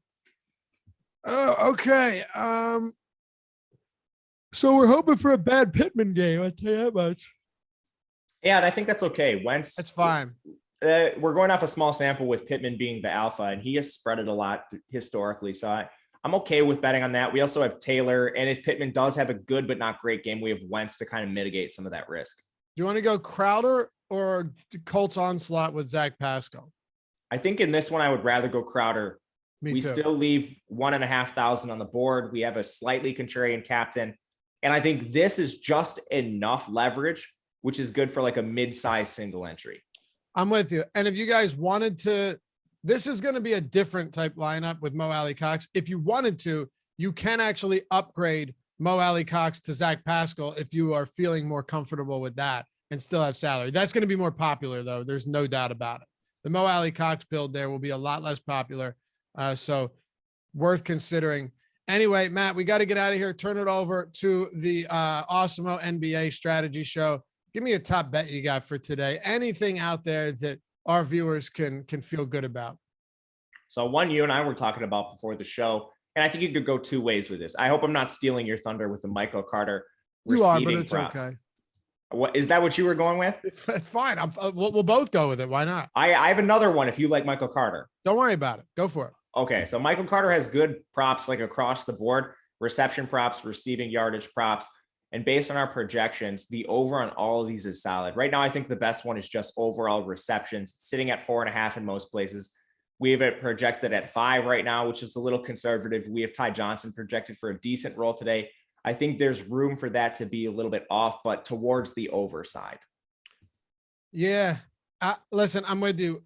Oh, okay. So we're hoping for a bad Pittman game. I'll tell you that much. Yeah, and I think that's okay. Wentz. That's fine. We're going off a small sample with Pittman being the alpha, and he has spread it a lot historically. So I'm okay with betting on that. We also have Taylor, and if Pittman does have a good but not great game, we have Wentz to kind of mitigate some of that risk. Do you want to go Crowder or Colts onslaught with Zach Pascal? I think in this one, I would rather go Crowder. We still leave 1,500 on the board. We have a slightly contrarian captain. And I think this is just enough leverage, which is good for like a mid-size single entry. I'm with you. And if you guys wanted to, this is going to be a different type lineup with Mo Alley Cox. If you wanted to, you can actually upgrade Mo Alley Cox to Zach Pascal if you are feeling more comfortable with that and still have salary. That's going to be more popular, though. There's no doubt about it. The Mo Alley Cox build there will be a lot less popular. So worth considering. Anyway, Matt, we got to get out of here. Turn it over to the Awesemo NBA strategy show. Give me a top bet you got for today. Anything out there that our viewers can feel good about? So one you and I were talking about before the show, and I think you could go two ways with this. I hope I'm not stealing your thunder with the Michael Carter receiving props. You are, but it's okay. What is that? What you were going with? It's fine. We'll both go with it. Why not? I have another one. If you like Michael Carter, don't worry about it. Go for it. Okay, so Michael Carter has good props like across the board, reception props, receiving yardage props, and based on our projections, the over on all of these is solid. Right now, I think the best one is just overall receptions, sitting at 4.5 in most places. We have it projected at 5 right now, which is a little conservative. We have Ty Johnson projected for a decent role today. I think there's room for that to be a little bit off, but towards the over side. Yeah. Listen, I'm with you.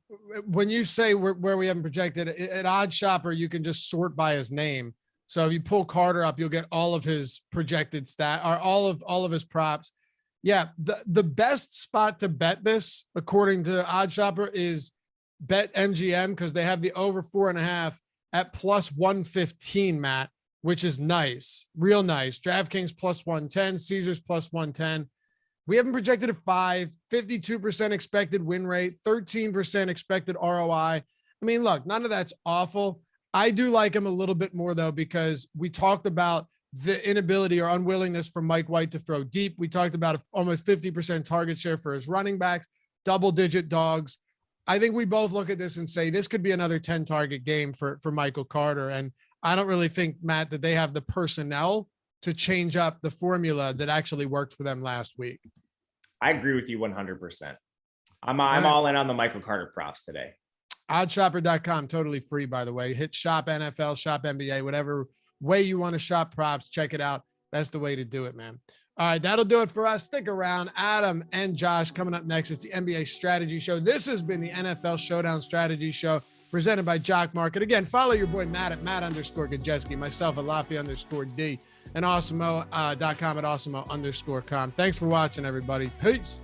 When you say where we haven't projected at Odd Shopper, you can just sort by his name. So if you pull Carter up, you'll get all of his projected stat or all of his props. Yeah. The best spot to bet this, according to Odd Shopper, is bet MGM because they have the over 4.5 at plus 115, Matt, which is nice. Real nice. DraftKings plus 110, Caesars plus 110. We haven't projected a 5, 52% expected win rate, 13% expected ROI. I mean, look, none of that's awful. I do like him a little bit more, though, because we talked about the inability or unwillingness for Mike White to throw deep. We talked about almost 50% target share for his running backs, double-digit dogs. I think we both look at this and say this could be another 10-target game for Michael Carter. And I don't really think, Matt, that they have the personnel to change up the formula that actually worked for them last week. I agree with you 100%. I'm all in on the Michael Carter props today. Oddshopper.com, totally free, by the way. Hit shop NFL, shop NBA, whatever way you want to shop props, check it out. That's the way to do it, man. All right, that'll do it for us. Stick around. Adam and Josh coming up next. It's the NBA Strategy Show. This has been the NFL Showdown Strategy Show presented by Jock Market. Again, follow your boy Matt at Matt_Gajeski, myself at Laffy_D, and Awesemo.com at Awesemo_com. Thanks for watching, everybody. Peace.